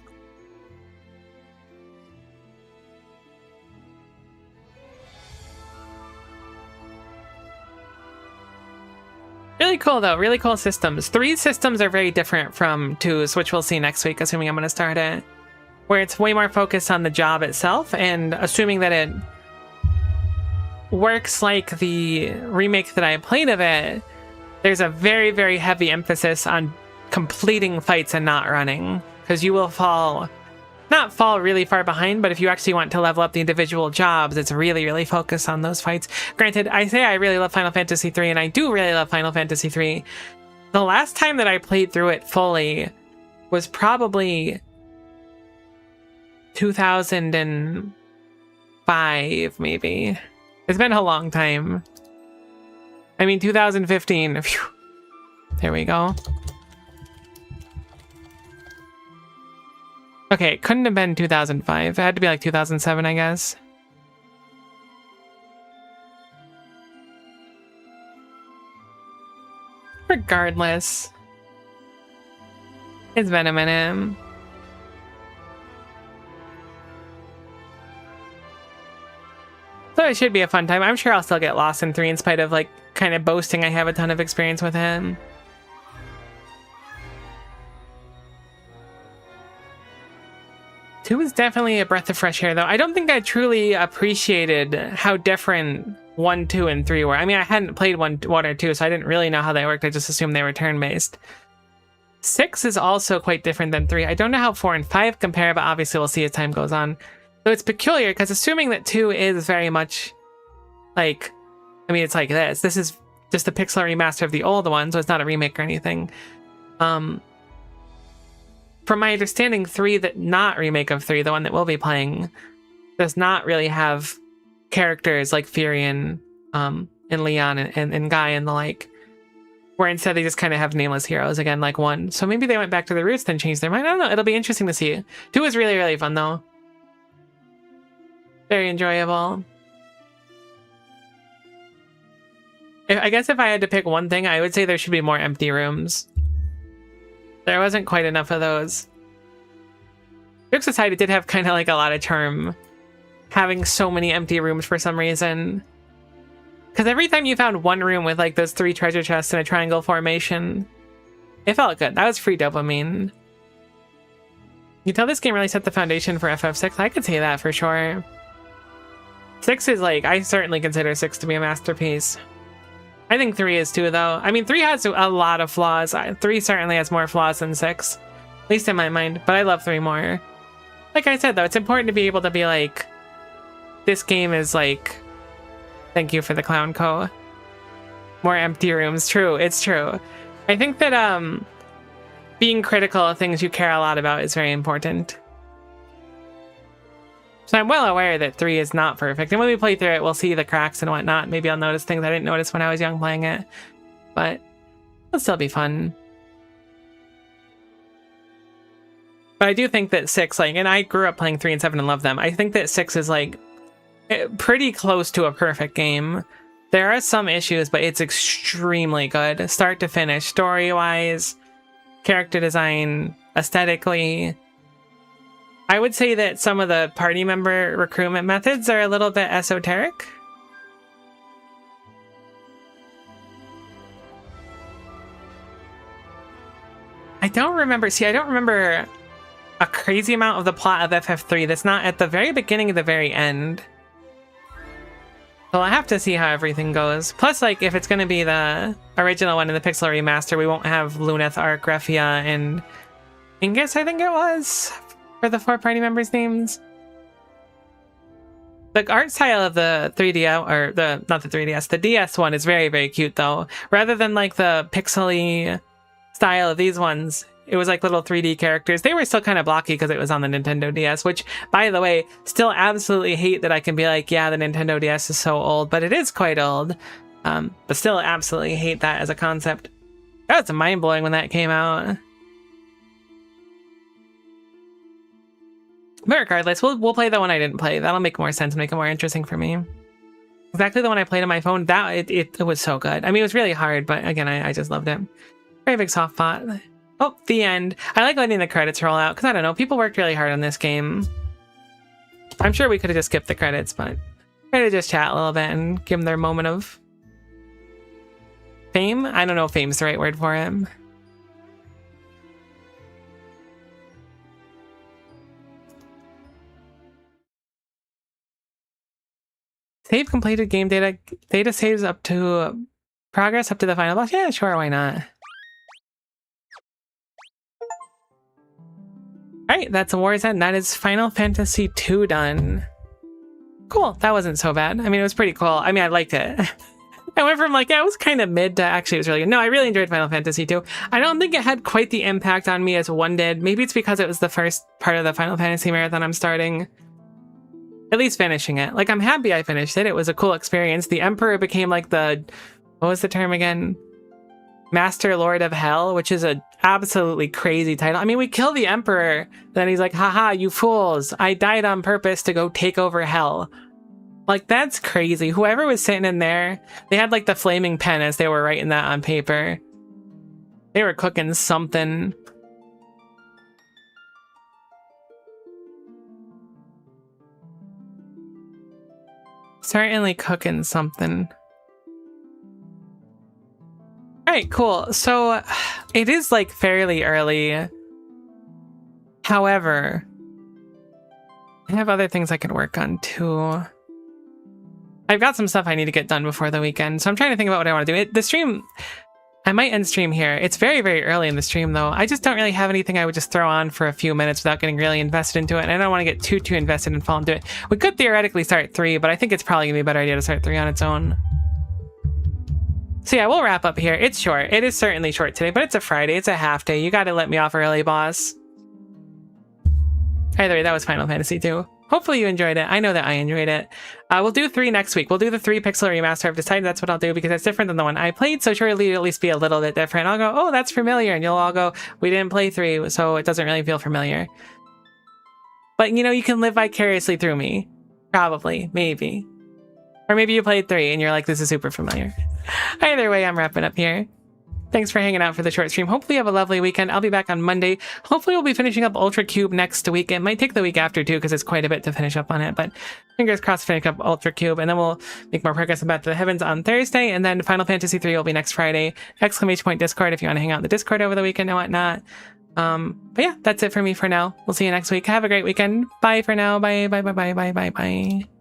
Really cool, though. Really cool systems. 3 systems are very different from 2's, which we'll see next week, assuming I'm going to start it. Where it's way more focused on the job itself, and assuming that it works like the remake that I played of it, there's a very, very heavy emphasis on completing fights and not running. Because you will not fall really far behind, but if you actually want to level up the individual jobs, it's really, really focused on those fights. Granted, I say I really love Final Fantasy III, and I do really love Final Fantasy III. The last time that I played through it fully was probably 2005, maybe. It's been a long time. I mean, 2015. Phew. There we go. Okay, it couldn't have been 2005. It had to be like 2007, I guess. Regardless. It's been a minute. So it should be a fun time. I'm sure I'll still get lost in 3 in spite of like kind of boasting I have a ton of experience with him. 2 is definitely a breath of fresh air, though. I don't think I truly appreciated how different 1, 2, and 3 were. I mean, I hadn't played 1 or 2, so I didn't really know how they worked. I just assumed they were turn-based. 6 is also quite different than 3. I don't know how 4 and 5 compare, but obviously we'll see as time goes on. So it's peculiar, because assuming that 2 is very much like... I mean, it's like this. This is just a pixel remaster of the old one, so it's not a remake or anything. From my understanding, 3, that not remake of 3, the one that we'll be playing, does not really have characters like Firion, and Leon, and Guy, and the like. Where instead they just kind of have nameless heroes again, like 1. So maybe they went back to the roots, then changed their mind. I don't know. It'll be interesting to see. 2 is really, really fun, though. Very enjoyable. I guess if I had to pick one thing, I would say there should be more empty rooms. There wasn't quite enough of those. Jokes aside, it did have kind of like a lot of charm, having so many empty rooms for some reason. Because every time you found one room with like those 3 treasure chests in a triangle formation, it felt good. That was free dopamine. You tell this game really set the foundation for FF6. I could say that for sure. 6 is like, I certainly consider 6 to be a masterpiece. I think 3 is too, though. I mean, 3 has a lot of flaws. 3 certainly has more flaws than 6. At least in my mind, but I love 3 more. Like I said, though, it's important to be able to be like, this game is like, thank you for the Clown Co. More empty rooms. True, it's true. I think that being critical of things you care a lot about is very important. So I'm well aware that 3 is not perfect. And when we play through it, we'll see the cracks and whatnot. Maybe I'll notice things I didn't notice when I was young playing it. But it'll still be fun. But I do think that 6, like, and I grew up playing 3 and 7 and love them. I think that 6 is, like, pretty close to a perfect game. There are some issues, but it's extremely good. Start to finish. Story-wise, character design, aesthetically. I would say that some of the party member recruitment methods are a little bit esoteric. I don't remember a crazy amount of the plot of FF3 that's not at the very beginning of the very end. So I'll have to see how everything goes. Plus, like, if it's going to be the original one in the Pixel Remaster, we won't have Luneth, Ark, Refia, and Ingus, I think it was, for the 4 party members' names. The art style of the 3DS, or not the 3DS, the DS one is very, very cute, though. Rather than, like, the pixely style of these ones, it was like little 3D characters. They were still kind of blocky because it was on the Nintendo DS, which, by the way, still absolutely hate that I can be like, yeah, the Nintendo DS is so old, but it is quite old. But still absolutely hate that as a concept. That was mind-blowing when that came out. But regardless, we'll play the one I didn't play. That'll make more sense and make it more interesting for me. Exactly the one I played on my phone, it was so good. I mean, it was really hard, but again, I just loved it. Very big soft spot. Oh, the end. I like letting the credits roll out, because I don't know, people worked really hard on this game. I'm sure we could have just skipped the credits, but try to just chat a little bit and give them their moment of fame. I don't know if fame's the right word for it. Save completed game data. Data saves up to progress up to the final boss. Yeah, sure, why not? Alright, that's War's End. That is Final Fantasy II done. Cool, that wasn't so bad. I mean, it was pretty cool. I mean, I liked it. I went from like, yeah, it was kind of mid to actually it was really good. No, I really enjoyed Final Fantasy II. I don't think it had quite the impact on me as 1 did. Maybe it's because it was the first part of the Final Fantasy marathon I'm starting. At least finishing it. Like, I'm happy I finished it. It was a cool experience. The Emperor became like the... What was the term again? Master Lord of Hell, which is a absolutely crazy title. I mean, we kill the Emperor, then he's like, haha, you fools. I died on purpose to go take over Hell. Like, that's crazy. Whoever was sitting in there, they had like the flaming pen as they were writing that on paper. They were cooking something. Certainly cooking something. Alright, cool. So, it is like fairly early. However, I have other things I could work on too. I've got some stuff I need to get done before the weekend, so I'm trying to think about what I want to do. The stream, I might end stream here. It's very, very early in the stream though. I just don't really have anything I would just throw on for a few minutes without getting really invested into it, and I don't want to get too invested and fall into it. We could theoretically start 3, but I think it's probably going to be a better idea to start 3 on its own. So yeah, we'll wrap up here. It's short. It is certainly short today, but it's a Friday. It's a half day. You got to let me off early, boss. Either way, that was Final Fantasy II. Hopefully you enjoyed it. I know that I enjoyed it. We'll do 3 next week. We'll do the 3 pixel remaster. I've decided that's what I'll do because that's different than the one I played, so surely it'll at least be a little bit different. I'll go, oh, that's familiar, and you'll all go, we didn't play 3, so it doesn't really feel familiar. But, you know, you can live vicariously through me. Probably. Maybe. Or maybe you played 3 and you're like, this is super familiar. Either way, I'm wrapping up here. Thanks for hanging out for the short stream. Hopefully you have a lovely weekend. I'll be back on Monday. Hopefully we'll be finishing up Ultra Cube next week. It might take the week after too, because it's quite a bit to finish up on it, but fingers crossed finish up Ultra Cube, and then we'll make more progress about the Heavens on Thursday, and then Final Fantasy 3 will be next Friday. ! Discord if you want to hang out in the Discord over the weekend and whatnot. But yeah, that's it for me for now. We'll see you next week. Have a great weekend. Bye for now. Bye, bye, bye, bye, bye, bye, bye.